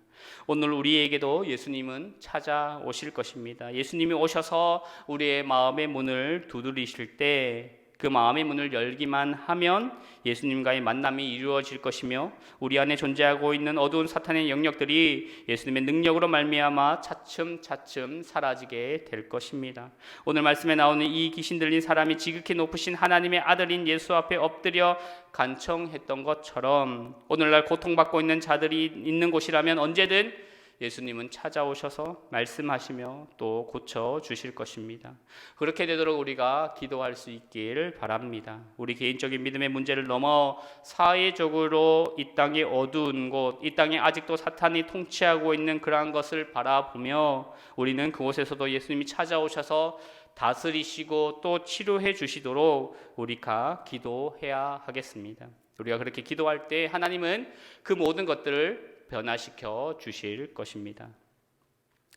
오늘 우리에게도 예수님은 찾아오실 것입니다. 예수님이 오셔서 우리의 마음의 문을 두드리실 때 그 마음의 문을 열기만 하면 예수님과의 만남이 이루어질 것이며 우리 안에 존재하고 있는 어두운 사탄의 영역들이 예수님의 능력으로 말미암아 차츰차츰 사라지게 될 것입니다. 오늘 말씀에 나오는 이 귀신 들린 사람이 지극히 높으신 하나님의 아들인 예수 앞에 엎드려 간청했던 것처럼 오늘날 고통받고 있는 자들이 있는 곳이라면 언제든 예수님은 찾아오셔서 말씀하시며 또 고쳐주실 것입니다. 그렇게 되도록 우리가 기도할 수 있길 바랍니다. 우리 개인적인 믿음의 문제를 넘어 사회적으로 이 땅의 어두운 곳, 이 땅에 아직도 사탄이 통치하고 있는 그러한 것을 바라보며 우리는 그곳에서도 예수님이 찾아오셔서 다스리시고 또 치료해 주시도록 우리가 기도해야 하겠습니다. 우리가 그렇게 기도할 때 하나님은 그 모든 것들을 변화시켜 주실 것입니다.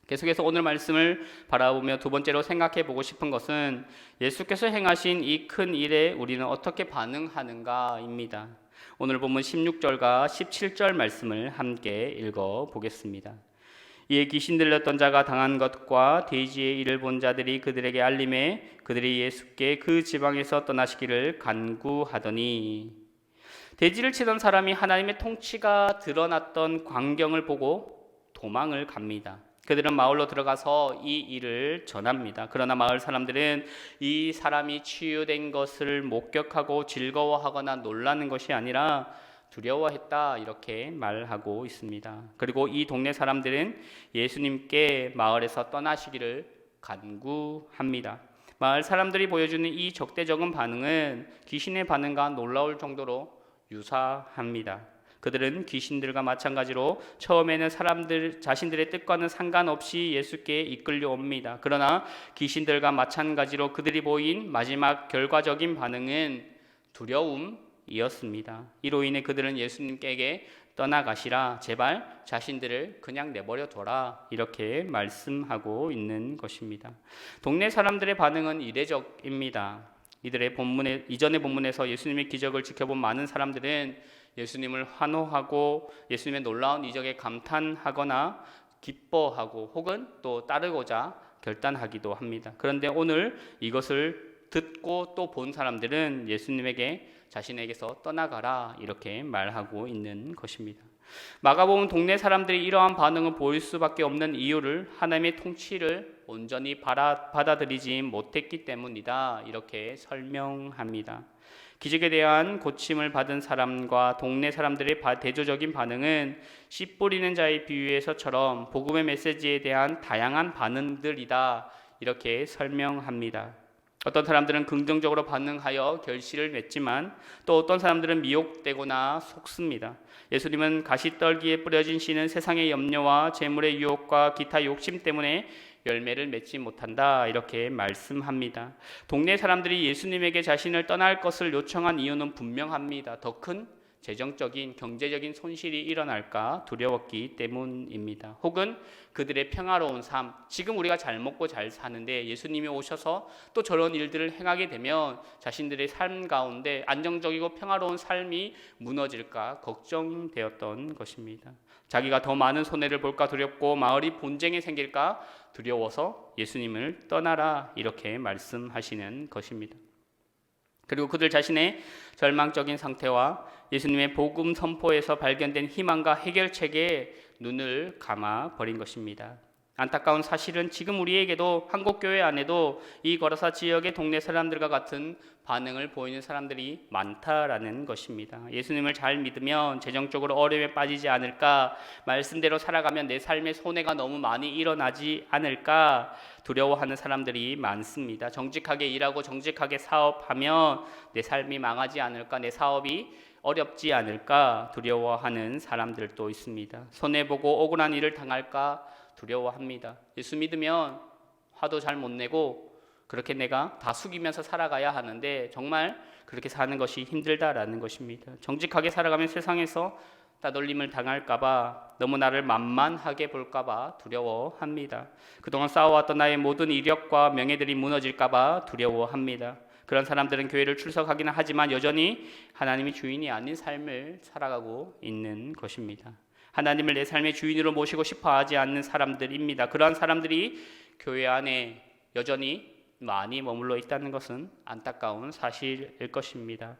계속해서 오늘 말씀을 바라보며 두 번째로 생각해 보고 싶은 것은 예수께서 행하신 이 큰 일에 우리는 어떻게 반응하는가입니다. 오늘 본문 16절과 17절 말씀을 함께 읽어 보겠습니다. 이에 귀신 들렸던 자가 당한 것과 돼지의 일을 본 자들이 그들에게 알림해 그들이 예수께 그 지방에서 떠나시기를 간구하더니 돼지를 치던 사람이 하나님의 통치가 드러났던 광경을 보고 도망을 갑니다. 그들은 마을로 들어가서 이 일을 전합니다. 그러나 마을 사람들은 이 사람이 치유된 것을 목격하고 즐거워하거나 놀라는 것이 아니라 두려워했다, 이렇게 말하고 있습니다. 그리고 이 동네 사람들은 예수님께 마을에서 떠나시기를 간구합니다. 마을 사람들이 보여주는 이 적대적인 반응은 귀신의 반응과 놀라울 정도로 유사합니다. 그들은 귀신들과 마찬가지로 처음에는 사람들 자신들의 뜻과는 상관없이 예수께 이끌려옵니다. 그러나 귀신들과 마찬가지로 그들이 보인 마지막 결과적인 반응은 두려움이었습니다. 이로 인해 그들은 예수님께 떠나가시라, 제발 자신들을 그냥 내버려 둬라, 이렇게 말씀하고 있는 것입니다. 동네 사람들의 반응은 이례적입니다. 이전의 본문에서 예수님의 기적을 지켜본 많은 사람들은 예수님을 환호하고 예수님의 놀라운 이적에 감탄하거나 기뻐하고 혹은 또 따르고자 결단하기도 합니다. 그런데 오늘 이것을 듣고 또 본 사람들은 예수님에게 자신에게서 떠나가라, 이렇게 말하고 있는 것입니다. 마가복음 동네 사람들이 이러한 반응을 보일 수밖에 없는 이유를 하나님의 통치를 온전히 받아들이지 못했기 때문이다, 이렇게 설명합니다. 기적에 대한 고침을 받은 사람과 동네 사람들의 대조적인 반응은 씨 뿌리는 자의 비유에서처럼 복음의 메시지에 대한 다양한 반응들이다, 이렇게 설명합니다. 어떤 사람들은 긍정적으로 반응하여 결실을 맺지만 또 어떤 사람들은 미혹되거나 속습니다. 예수님은 가시떨기에 뿌려진 씨는 세상의 염려와 재물의 유혹과 기타 욕심 때문에 열매를 맺지 못한다, 이렇게 말씀합니다. 동네 사람들이 예수님에게 자신을 떠날 것을 요청한 이유는 분명합니다. 더 큰 재정적인 경제적인 손실이 일어날까 두려웠기 때문입니다. 혹은 그들의 평화로운 삶, 지금 우리가 잘 먹고 잘 사는데 예수님이 오셔서 또 저런 일들을 행하게 되면 자신들의 삶 가운데 안정적이고 평화로운 삶이 무너질까 걱정되었던 것입니다. 자기가 더 많은 손해를 볼까 두렵고 마을이 분쟁이 생길까 두려워서 예수님을 떠나라, 이렇게 말씀하시는 것입니다. 그리고 그들 자신의 절망적인 상태와 예수님의 복음 선포에서 발견된 희망과 해결책에 눈을 감아 버린 것입니다. 안타까운 사실은 지금 우리에게도 한국교회 안에도 이 거라사 지역의 동네 사람들과 같은 반응을 보이는 사람들이 많다라는 것입니다. 예수님을 잘 믿으면 재정적으로 어려움에 빠지지 않을까, 말씀대로 살아가면 내 삶에 손해가 너무 많이 일어나지 않을까 두려워하는 사람들이 많습니다. 정직하게 일하고 정직하게 사업하면 내 삶이 망하지 않을까, 내 사업이 어렵지 않을까 두려워하는 사람들도 있습니다. 손해보고 억울한 일을 당할까 두려워합니다. 예수 믿으면 화도 잘 못 내고 그렇게 내가 다 숙이면서 살아가야 하는데 정말 그렇게 사는 것이 힘들다라는 것입니다. 정직하게 살아가면 세상에서 따돌림을 당할까봐, 너무 나를 만만하게 볼까봐 두려워합니다. 그동안 쌓아왔던 나의 모든 이력과 명예들이 무너질까봐 두려워합니다. 그런 사람들은 교회를 출석하기는 하지만 여전히 하나님이 주인이 아닌 삶을 살아가고 있는 것입니다. 하나님을 내 삶의 주인으로 모시고 싶어 하지 않는 사람들입니다. 그러한 사람들이 교회 안에 여전히 많이 머물러 있다는 것은 안타까운 사실일 것입니다.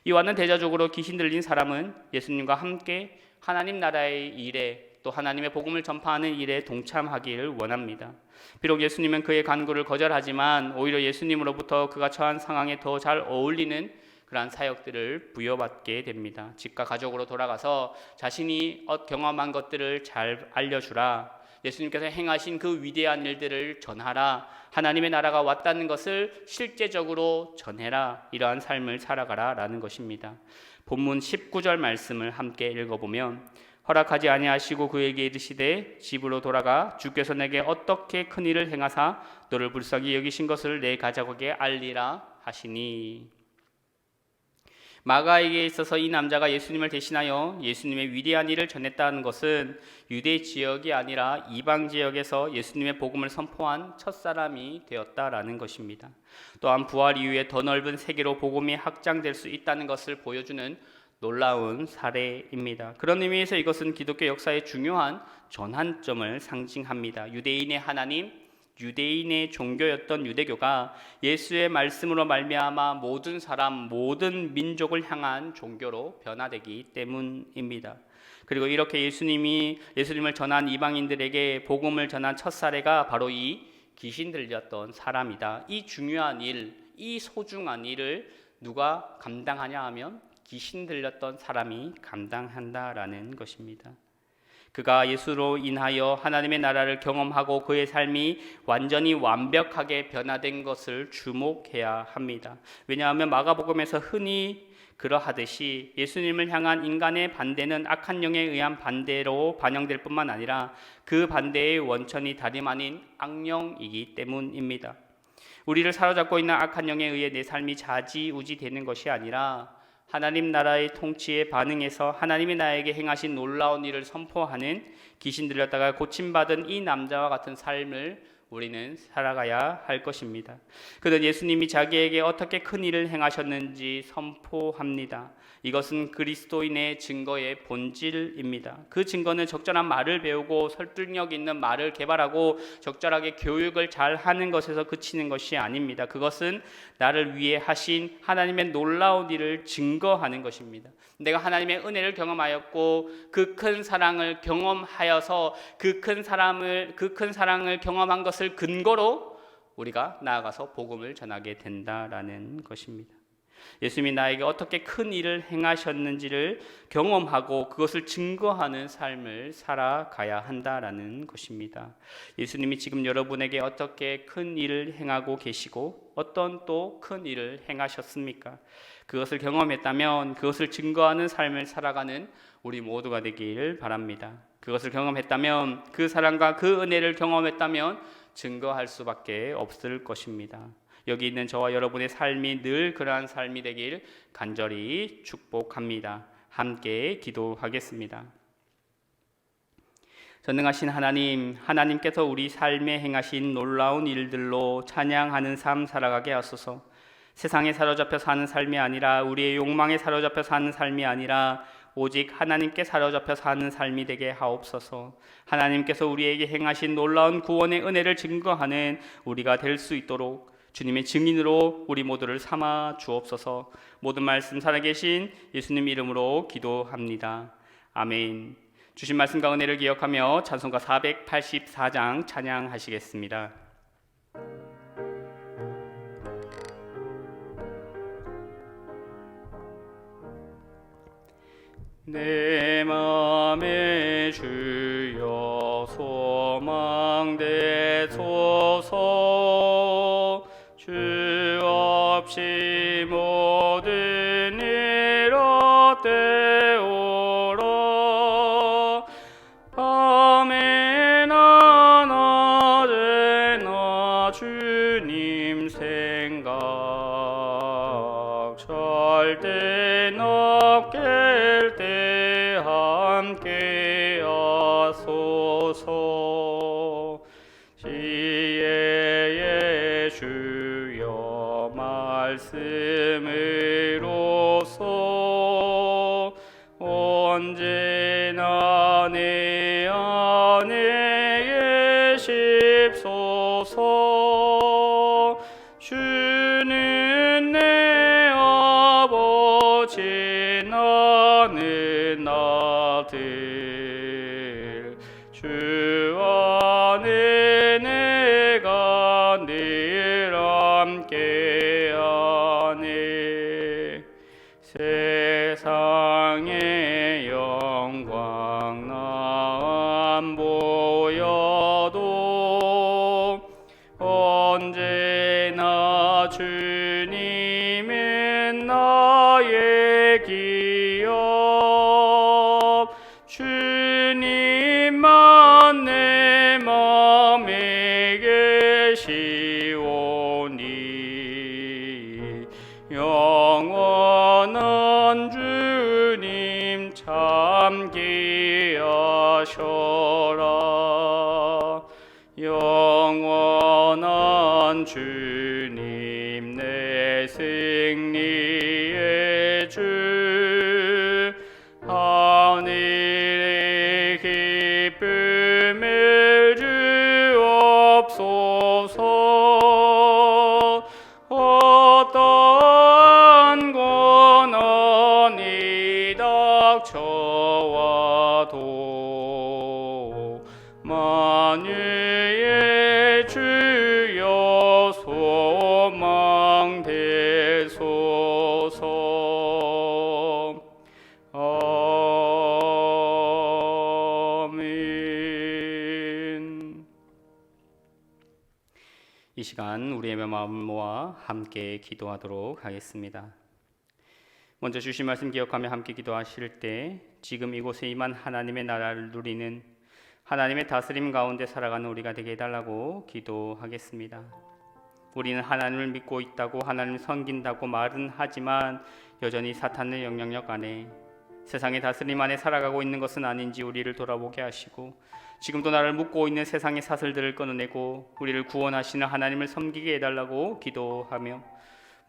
이와는 대자적으로 귀신 들린 사람은 예수님과 함께 하나님 나라의 일에, 또 하나님의 복음을 전파하는 일에 동참하기를 원합니다. 비록 예수님은 그의 간구를 거절하지만 오히려 예수님으로부터 그가 처한 상황에 더 잘 어울리는 그러한 사역들을 부여받게 됩니다. 집과 가족으로 돌아가서 자신이 경험한 것들을 잘 알려주라, 예수님께서 행하신 그 위대한 일들을 전하라, 하나님의 나라가 왔다는 것을 실제적으로 전해라, 이러한 삶을 살아가라 라는 것입니다. 본문 19절 말씀을 함께 읽어보면, 허락하지 아니하시고 그에게 이르시되 집으로 돌아가 주께서 내게 어떻게 큰 일을 행하사 너를 불쌍히 여기신 것을 내 가족에게 알리라 하시니. 마가에게 있어서 이 남자가 예수님을 대신하여 예수님의 위대한 일을 전했다는 것은 유대 지역이 아니라 이방 지역에서 예수님의 복음을 선포한 첫사람이 되었다라는 것입니다. 또한 부활 이후에 더 넓은 세계로 복음이 확장될 수 있다는 것을 보여주는 놀라운 사례입니다. 그런 의미에서 이것은 기독교 역사의 중요한 전환점을 상징합니다. 유대인의 하나님, 유대인의 종교였던 유대교가 예수의 말씀으로 말미암아 모든 사람, 모든 민족을 향한 종교로 변화되기 때문입니다. 그리고 이렇게 예수님을 전한 이방인들에게 복음을 전한 첫 사례가 바로 이 귀신 들렸던 사람이다. 이 중요한 일, 이 소중한 일을 누가 감당하냐 하면 귀신 들렸던 사람이 감당한다라는 것입니다. 그가 예수로 인하여 하나님의 나라를 경험하고 그의 삶이 완전히 완벽하게 변화된 것을 주목해야 합니다. 왜냐하면 마가복음에서 흔히 그러하듯이 예수님을 향한 인간의 반대는 악한 영에 의한 반대로 반영될 뿐만 아니라 그 반대의 원천이 다름 아닌 악령이기 때문입니다. 우리를 사로잡고 있는 악한 영에 의해 내 삶이 좌지우지 되는 것이 아니라 하나님 나라의 통치에 반응해서 하나님이 나에게 행하신 놀라운 일을 선포하는 귀신 들렸다가 고침받은 이 남자와 같은 삶을 우리는 살아가야 할 것입니다. 그는 예수님이 자기에게 어떻게 큰 일을 행하셨는지 선포합니다. 이것은 그리스도인의 증거의 본질입니다. 그 증거는 적절한 말을 배우고 설득력 있는 말을 개발하고 적절하게 교육을 잘 하는 것에서 그치는 것이 아닙니다. 그것은 나를 위해 하신 하나님의 놀라운 일을 증거하는 것입니다. 내가 하나님의 은혜를 경험하였고 그 큰 사랑을 경험하여서 그 큰 사랑을 경험한 것을 근거로 우리가 나아가서 복음을 전하게 된다라는 것입니다. 예수님이 나에게 어떻게 큰 일을 행하셨는지를 경험하고 그것을 증거하는 삶을 살아가야 한다라는 것입니다. 예수님이 지금 여러분에게 어떻게 큰 일을 행하고 계시고 어떤 또 큰 일을 행하셨습니까? 그것을 경험했다면 그것을 증거하는 삶을 살아가는 우리 모두가 되길 바랍니다. 그것을 경험했다면 그 사랑과 그 은혜를 경험했다면 증거할 수밖에 없을 것입니다. 여기 있는 저와 여러분의 삶이 늘 그러한 삶이 되길 간절히 축복합니다. 함께 기도하겠습니다. 전능하신 하나님, 하나님께서 우리 삶에 행하신 놀라운 일들로 찬양하는 삶 살아가게 하소서. 세상에 사로잡혀 사는 삶이 아니라 우리의 욕망에 사로잡혀 사는 삶이 아니라 오직 하나님께 사로잡혀 사는 삶이 되게 하옵소서. 하나님께서 우리에게 행하신 놀라운 구원의 은혜를 증거하는 우리가 될 수 있도록 주님의 증인으로 우리 모두를 삼아 주옵소서. 모든 말씀 살아계신 예수님 이름으로 기도합니다. 아멘. 주신 말씀과 은혜를 기억하며 찬송가 484장 찬양하시겠습니다. 내 맘에 주여 소망되소서. 주 없이 모든 일 어때오라. 밤에나 낮에나 주님 생각 절대나 깰 때 함께 하소서. 지혜의 주여 말씀으로써 언제나 내 안에 계십소서. 주는 내 아버지 나는 아들. 주 안에 내가 늘 함께하네. 세상의 영광 나 안 보여도 언제나 주님은 나의 기업. 주님만 내 맘에 계시오니 영원한 주님 참게 하셔라. 영원한 주님 내 승리의 주. 하늘의 기쁨을 주옵소서. 어떠한 고난이 닥쳐와도 만유의 주여 소망되소서. 아멘. 이 시간 우리의 마음을 모아 함께 기도하도록 하겠습니다. 먼저 주신 말씀 기억하며 함께 기도하실 때 지금 이곳에 임한 하나님의 나라를 누리는 하나님의 다스림 가운데 살아가는 우리가 되게 해달라고 기도하겠습니다. 우리는 하나님을 믿고 있다고 하나님을 섬긴다고 말은 하지만 여전히 사탄의 영향력 안에 세상의 다스림 안에 살아가고 있는 것은 아닌지 우리를 돌아보게 하시고 지금도 나를 묶고 있는 세상의 사슬들을 끊어내고 우리를 구원하시는 하나님을 섬기게 해달라고 기도하며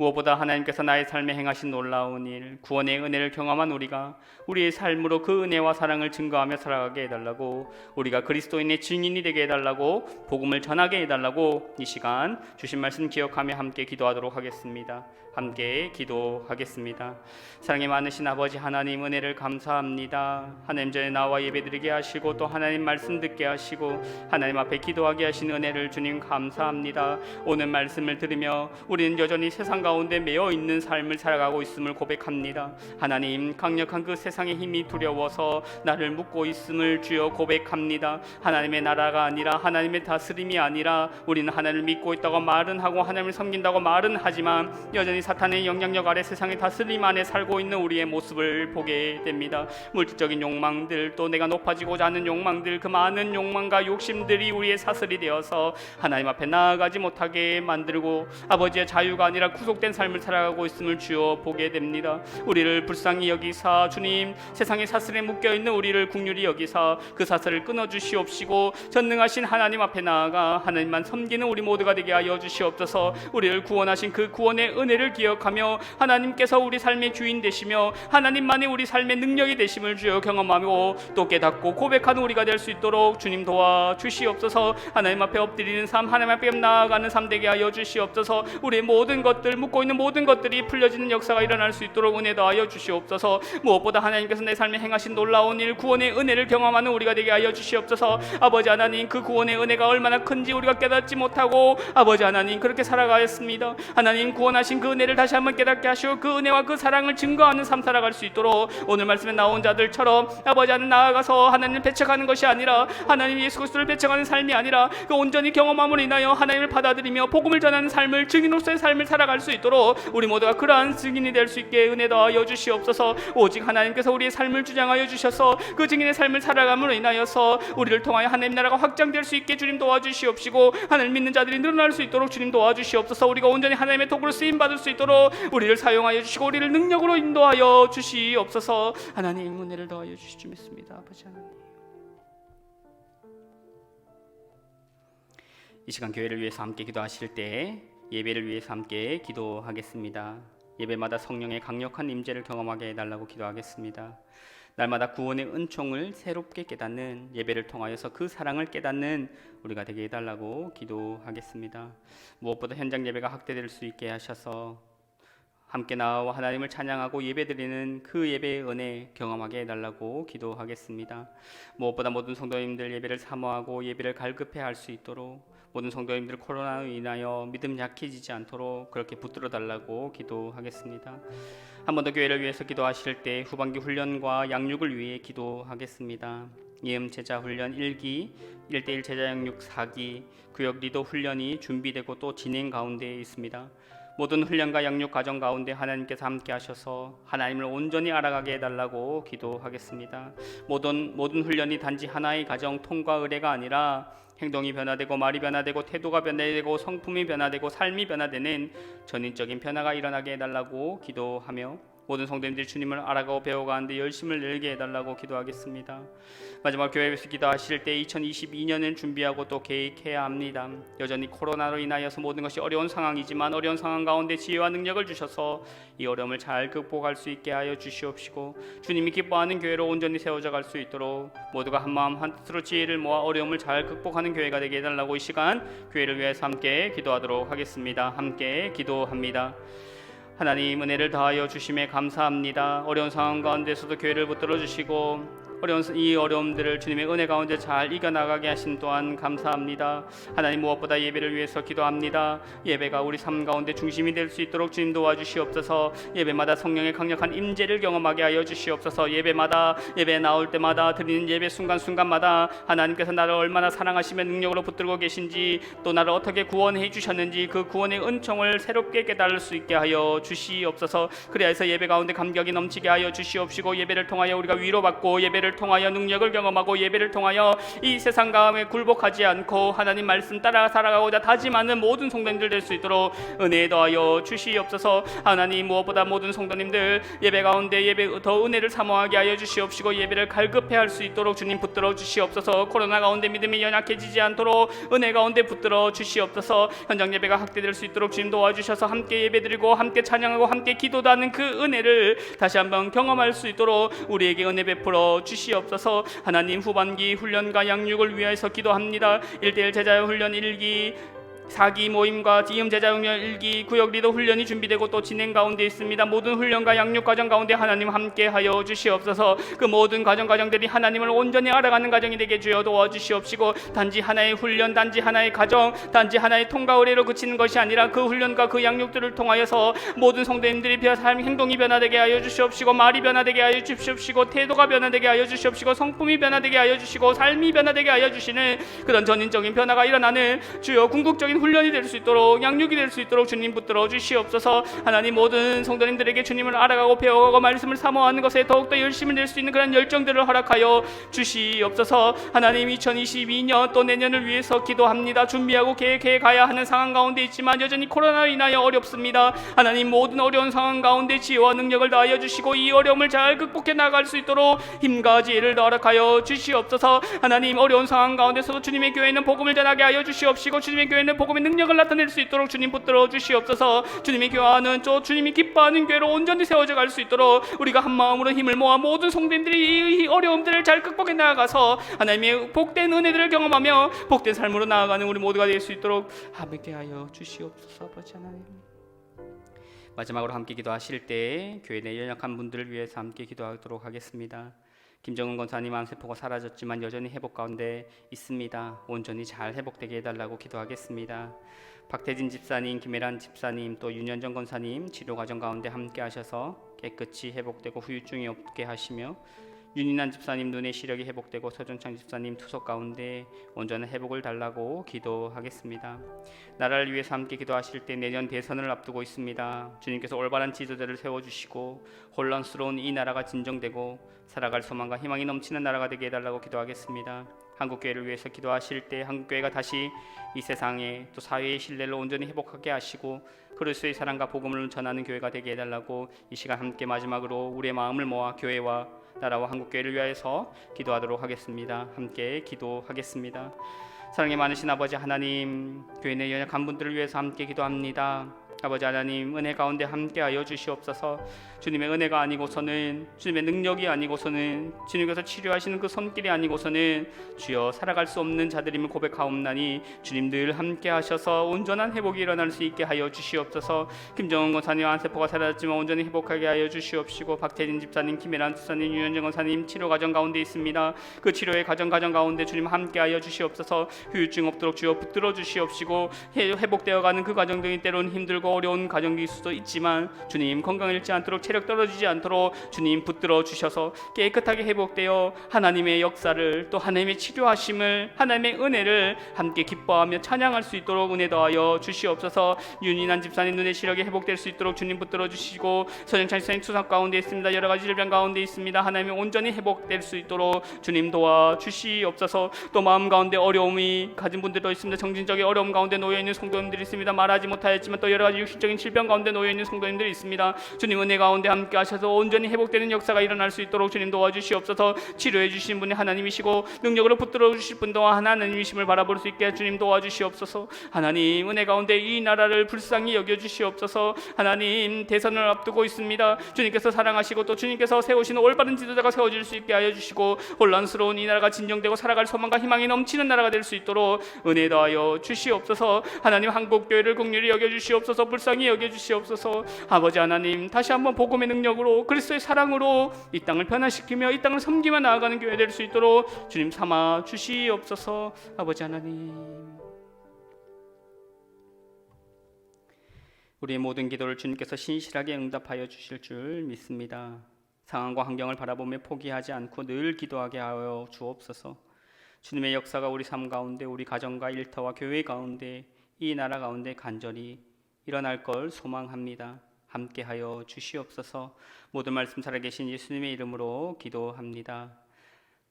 무엇보다 하나님께서 나의 삶에 행하신 놀라운 일, 구원의 은혜를 경험한 우리가 우리의 삶으로 그 은혜와 사랑을 증거하며 살아가게 해달라고, 우리가 그리스도인의 증인이 되게 해달라고, 복음을 전하게 해달라고 이 시간 주신 말씀 기억하며 함께 기도하도록 하겠습니다. 함께 기도하겠습니다. 사랑이 많으신 아버지 하나님, 은혜를 감사합니다. 하나님 전에 나와 예배드리게 하시고 또 하나님 말씀 듣게 하시고 하나님 앞에 기도하게 하신 은혜를 주님 감사합니다. 오늘 말씀을 들으며 우리는 여전히 세상 가운데 매여 있는 삶을 살아가고 있음을 고백합니다. 하나님, 강력한 그 세상의 힘이 두려워서 나를 묶고 있음을 주여 고백합니다. 하나님의 나라가 아니라 하나님의 다스림이 아니라 우리는 하나님을 믿고 있다고 말은 하고 하나님을 섬긴다고 말은 하지만 여전히 사탄의 영향력 아래 세상의 다스림 안에 살고 있는 우리의 모습을 보게 됩니다. 물질적인 욕망들, 또 내가 높아지고자 하는 욕망들, 그 많은 욕망과 욕심들이 우리의 사슬이 되어서 하나님 앞에 나아가지 못하게 만들고 아버지의 자유가 아니라 구속된 삶을 살아가고 있음을 주여 보게 됩니다. 우리를 불쌍히 여기사 주님, 세상의 사슬에 묶여있는 우리를 긍휼히 여기사 그 사슬을 끊어주시옵시고 전능하신 하나님 앞에 나아가 하나님만 섬기는 우리 모두가 되게 하여 주시옵소서. 우리를 구원하신 그 구원의 은혜를 기억하며 하나님께서 우리 삶의 주인 되시며 하나님만이 우리 삶의 능력이 되심을 주여 경험하고 또 깨닫고 고백하는 우리가 될 수 있도록 주님 도와주시옵소서. 하나님 앞에 엎드리는 삶, 하나님 앞에 나아가는 삶 되게 하여 주시옵소서. 우리의 모든 것들, 묶고 있는 모든 것들이 풀려지는 역사가 일어날 수 있도록 은혜 더하여 주시옵소서. 무엇보다 하나님께서 내 삶에 행하신 놀라운 일, 구원의 은혜를 경험하는 우리가 되게 하여 주시옵소서. 아버지 하나님, 그 구원의 은혜가 얼마나 큰지 우리가 깨닫지 못하고 아버지 하나님 그렇게 살아가였습니다. 하나님, 구원하신 그 은혜를 다시 한번 깨닫게 하시고 그 은혜와 그 사랑을 증거하는 삶 살아갈 수 있도록 오늘 말씀에 나온 자들처럼 아버지 하나님 나아가서 하나님을 배척하는 것이 아니라 하나님 예수 그리스도를 배척하는 삶이 아니라 그 온전히 경험함으로 인하여 하나님을 받아들이며 복음을 전하는 삶을, 증인으로서의 삶을 살아갈 수 있도록 우리 모두가 그러한 증인이 될 수 있게 은혜 더하여 주시옵소서. 오직 하나님께서 우리의 삶을 주장하여 주셔서 그 증인의 삶을 살아감으로 인하여서 우리를 통하여 하나님 나라가 확장될 수 있게 주님 도와주시옵시고 하나님 믿는 자들이 늘어날 수 있도록 주님 도와주시옵소서. 우리가 온전히 하나님의 도구로 쓰임 받을 수 있도록 우리를 사용하여 주시고 우리를 능력으로 인도하여 주시옵소서. 하나님 은혜를 더하여 주시지 믿습니다. 아버지 하나님, 이 시간 교회를 위해서 함께 기도하실 때 예배를 위해서 함께 기도하겠습니다. 예배마다 성령의 강력한 임재를 경험하게 해달라고 기도하겠습니다. 날마다 구원의 은총을 새롭게 깨닫는, 예배를 통하여서 그 사랑을 깨닫는 우리가 되게 해달라고 기도하겠습니다. 무엇보다 현장 예배가 확대될 수 있게 하셔서 함께 나와 하나님을 찬양하고 예배드리는 그 예배의 은혜 경험하게 해달라고 기도하겠습니다. 무엇보다 모든 성도님들 예배를 사모하고 예배를 갈급해 할 수 있도록, 모든 성도님들 코로나로 인하여 믿음 약해지지 않도록 그렇게 붙들어 달라고 기도하겠습니다. 한 번 더 교회를 위해서 기도하실 때 후반기 훈련과 양육을 위해 기도하겠습니다. 이음 제자 훈련 1기, 1대1 제자 양육 4기, 구역 리더 훈련이 준비되고 또 진행 가운데 있습니다. 모든 훈련과 양육 과정 가운데 하나님께서 함께 하셔서 하나님을 온전히 알아가게 해달라고 기도하겠습니다. 모든 훈련이 단지 하나의 가정 통과 의례가 아니라 행동이 변화되고 말이 변화되고 태도가 변화되고 성품이 변화되고 삶이 변화되는 전인적인 변화가 일어나게 해달라고 기도하며 모든 성도님들이 주님을 알아가고 배워가는데 열심을 내게 해달라고 기도하겠습니다. 마지막 교회에서 기도하실 때 2022년을 준비하고 또 계획해야 합니다. 여전히 코로나로 인하여서 모든 것이 어려운 상황이지만 어려운 상황 가운데 지혜와 능력을 주셔서 이 어려움을 잘 극복할 수 있게 하여 주시옵시고 주님이 기뻐하는 교회로 온전히 세워져 갈 수 있도록 모두가 한마음 한뜻으로 지혜를 모아 어려움을 잘 극복하는 교회가 되게 해달라고 이 시간 교회를 위해서 함께 기도하도록 하겠습니다. 함께 기도합니다. 하나님 은혜를 다하여 주심에 감사합니다. 어려운 상황 가운데서도 교회를 붙들어 주시고 이 어려움들을 주님의 은혜 가운데 잘 이겨나가게 하신 또한 감사합니다. 하나님, 무엇보다 예배를 위해서 기도합니다. 예배가 우리 삶 가운데 중심이 될 수 있도록 주님 도와주시옵소서. 예배마다 성령의 강력한 임재를 경험하게 하여 주시옵소서. 예배마다, 예배 나올 때마다, 드리는 예배 순간순간마다 하나님께서 나를 얼마나 사랑하시며 능력으로 붙들고 계신지, 또 나를 어떻게 구원해 주셨는지 그 구원의 은총을 새롭게 깨달을 수 있게 하여 주시옵소서. 그래서 예배 가운데 감격이 넘치게 하여 주시옵시고, 예배를 통하여 우리가 위로받고, 예배를 통하여 능력을 경험하고, 예배를 통하여 이 세상 가운데 굴복하지 않고 하나님 말씀 따라 살아가고자 다짐하는 모든 성도님들 될 수 있도록 은혜 더하여 주시옵소서. 하나님, 무엇보다 모든 성도님들 예배 가운데 예배 더 은혜를 사모하게 하여 주시옵시고, 예배를 갈급해 할 수 있도록 주님 붙들어 주시옵소서. 코로나 가운데 믿음이 연약해지지 않도록 은혜 가운데 붙들어 주시옵소서. 현장 예배가 확대될 수 있도록 주님 도와주셔서 함께 예배드리고 함께 찬양하고 함께 기도도 하는 그 은혜를 다시 한번 경험할 수 있도록 우리에게 은혜 베풀어 주시옵소서. 하나님, 후반기 훈련과 양육을 위해서 기도합니다. 1대1 제자 훈련 1기, 4기 모임과 지음 제자 훈련 1기, 구역 리더 훈련이 준비되고 또 진행 가운데 있습니다. 모든 훈련과 양육 과정 가운데 하나님 함께 하여 주시옵소서. 그 모든 과정들이 하나님을 온전히 알아가는 과정이 되게 주여 도와주시옵시고, 단지 하나의 훈련, 단지 하나의 과정, 단지 하나의 통과 의례로 그치는 것이 아니라 그 훈련과 그 양육들을 통하여서 모든 성도님들이 삶 행동이 변화되게 하여 주시옵시고, 말이 변화되게 하여 주시옵시고, 태도가 변화되게 하여 주시옵시고, 성품이 변화되게 하여 주시고, 삶이 변화되게 하여 주시는 그런 전인적인 변화가 일어나는 주여 궁극적인 훈련이 될 수 있도록, 양육이 될 수 있도록 주님 붙들어 주시옵소서. 하나님, 모든 성도님들에게 주님을 알아가고 배워가고 말씀을 사모하는 것에 더욱더 열심을 낼 수 있는 그런 열정들을 허락하여 주시옵소서. 하나님, 2022년 또 내년을 위해서 기도합니다. 준비하고 계획해 가야 하는 상황 가운데 있지만 여전히 코로나로 인하여 어렵습니다. 하나님, 모든 어려운 상황 가운데 지혜와 능력을 다하여 주시고 이 어려움을 잘 극복해 나갈 수 있도록 힘과 지혜를 허락하여 주시옵소서. 하나님, 어려운 상황 가운데서도 주님의 교회는 복음을 전하게 하여 주시옵시고, 주님의 교회는 복음의 능력을 나타낼 수 있도록 주님 붙들어 주시옵소서. 주님이 교화하는 또 주님이 기뻐하는 교회로 온전히 세워져 갈 수 있도록 우리가 한 마음으로 힘을 모아 모든 성도님들이 이 어려움들을 잘 극복해 나아가서 하나님의 복된 은혜들을 경험하며 복된 삶으로 나아가는 우리 모두가 될 수 있도록 함께 하여 주시옵소서. 아버지 하나님, 마지막으로 함께 기도하실 때 교회 내 연약한 분들을 위해서 함께 기도하도록 하겠습니다. 김정은 권사님, 암세포가 사라졌지만 여전히 회복 가운데 있습니다. 온전히 잘 회복되게 해달라고 기도하겠습니다. 박태진 집사님, 김혜란 집사님, 또 윤현정 권사님 치료 과정 가운데 함께 하셔서 깨끗이 회복되고 후유증이 없게 하시며, 윤인환 집사님 눈의 시력이 회복되고 서준창 집사님 투석 가운데 온전한 회복을 달라고 기도하겠습니다. 나라를 위해서 함께 기도하실 때 내년 대선을 앞두고 있습니다. 주님께서 올바른 지도자를 세워주시고 혼란스러운 이 나라가 진정되고 살아갈 소망과 희망이 넘치는 나라가 되게 해달라고 기도하겠습니다. 한국교회를 위해서 기도하실 때 한국교회가 다시 이 세상에 또 사회의 신뢰를 온전히 회복하게 하시고 그리스도의 사랑과 복음을 전하는 교회가 되게 해달라고 이 시간 함께 마지막으로 우리의 마음을 모아 교회와 나라와 한국교회를 위하여서 기도하도록 하겠습니다. 함께 기도하겠습니다. 사랑이 많으신 아버지 하나님, 교회 내 연약한 분들을 위해서 함께 기도합니다. 아버지 하나님, 은혜 가운데 함께하여 주시옵소서. 주님의 은혜가 아니고서는, 주님의 능력이 아니고서는, 주님께서 치료하시는 그 손길이 아니고서는 주여 살아갈 수 없는 자들임을 고백하옵나니 주님 늘 함께하셔서 온전한 회복이 일어날 수 있게 하여 주시옵소서. 김정은 권사님, 안세포가 사라졌지만 온전히 회복하게 하여 주시옵시고, 박태진 집사님, 김혜란 집사님, 유현정 권사님 치료 과정 가운데 있습니다. 그 치료의 과정 가운데 주님 함께하여 주시옵소서. 후유증 없도록 주여 붙들어 주시옵시고, 회복되어가는 그 과정들이 때로는 힘들고 어려운 과정일 수도 있지만 주님 건강 잃지 않도록, 체력 떨어지지 않도록 주님 붙들어 주셔서 깨끗하게 회복되어 하나님의 역사를, 또 하나님의 치료하심을, 하나님의 은혜를 함께 기뻐하며 찬양할 수 있도록 은혜 더하여 주시옵소서. 윤인한 집사님 눈의 시력이 회복될 수 있도록 주님 붙들어 주시고, 서정찬 집사님 투석 가운데 있습니다. 여러 가지 질병 가운데 있습니다. 하나님의 온전히 회복될 수 있도록 주님 도와 주시옵소서. 또 마음 가운데 어려움이 가진 분들도 있습니다. 정신적인 어려움 가운데 놓여 있는 성도님들이 있습니다. 말하지 못하였지만 또 여러 가지 육신적인 질병 가운데 놓여 있는 성도님들이 있습니다. 주님 은혜 가운데 함께 하셔서 온전히 회복되는 역사가 일어날 수 있도록 주님 도와주시옵소서. 치료해 주신 분이 하나님이시고 능력으로 붙들어 주실 분도 하나님이심을 바라볼 수 있게 주님 도와주시옵소서. 하나님, 은혜 가운데 이 나라를 불쌍히 여겨 주시옵소서. 하나님, 대선을 앞두고 있습니다. 주님께서 사랑하시고 또 주님께서 세우시는 올바른 지도자가 세워질 수 있게 하여 주시고, 혼란스러운 이 나라가 진정되고 살아갈 소망과 희망이 넘치는 나라가 될 수 있도록 은혜 더하여 주시옵소서. 하나님, 한국교회를 긍휼히 여겨 주시옵소서. 주시옵소서. 불쌍히 여겨 주시옵소서. 아버지 하나님, 다시 한번 복음의 능력으로 그리스도의 사랑으로 이 땅을 변화시키며 이 땅을 섬기며 나아가는 교회 될 수 있도록 주님 삼아 주시옵소서. 아버지 하나님, 우리의 모든 기도를 주님께서 신실하게 응답하여 주실 줄 믿습니다. 상황과 환경을 바라보며 포기하지 않고 늘 기도하게 하여 주옵소서. 주님의 역사가 우리 삶 가운데, 우리 가정과 일터와 교회 가운데, 이 나라 가운데 간절히 일어날 걸 소망합니다. 함께하여 주시옵소서. 모든 말씀 살아계신 예수님의 이름으로 기도합니다.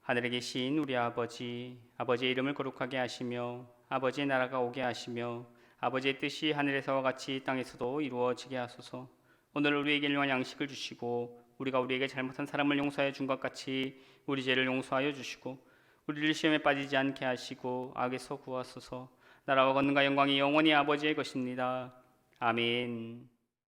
하늘에 계신 우리 아버지, 아버지의 이름을 거룩하게 하시며 아버지의 나라가 오게 하시며 아버지의 뜻이 하늘에서와 같이 땅에서도 이루어지게 하소서. 오늘 우리에게 일용할 양식을 주시고 우리가 우리에게 잘못한 사람을 용서하여 준 것 같이 우리 죄를 용서하여 주시고 우리를 시험에 빠지지 않게 하시고 악에서 구하소서. 나라와 권능과 영광이 영원히 아버지의 것입니다. 아멘.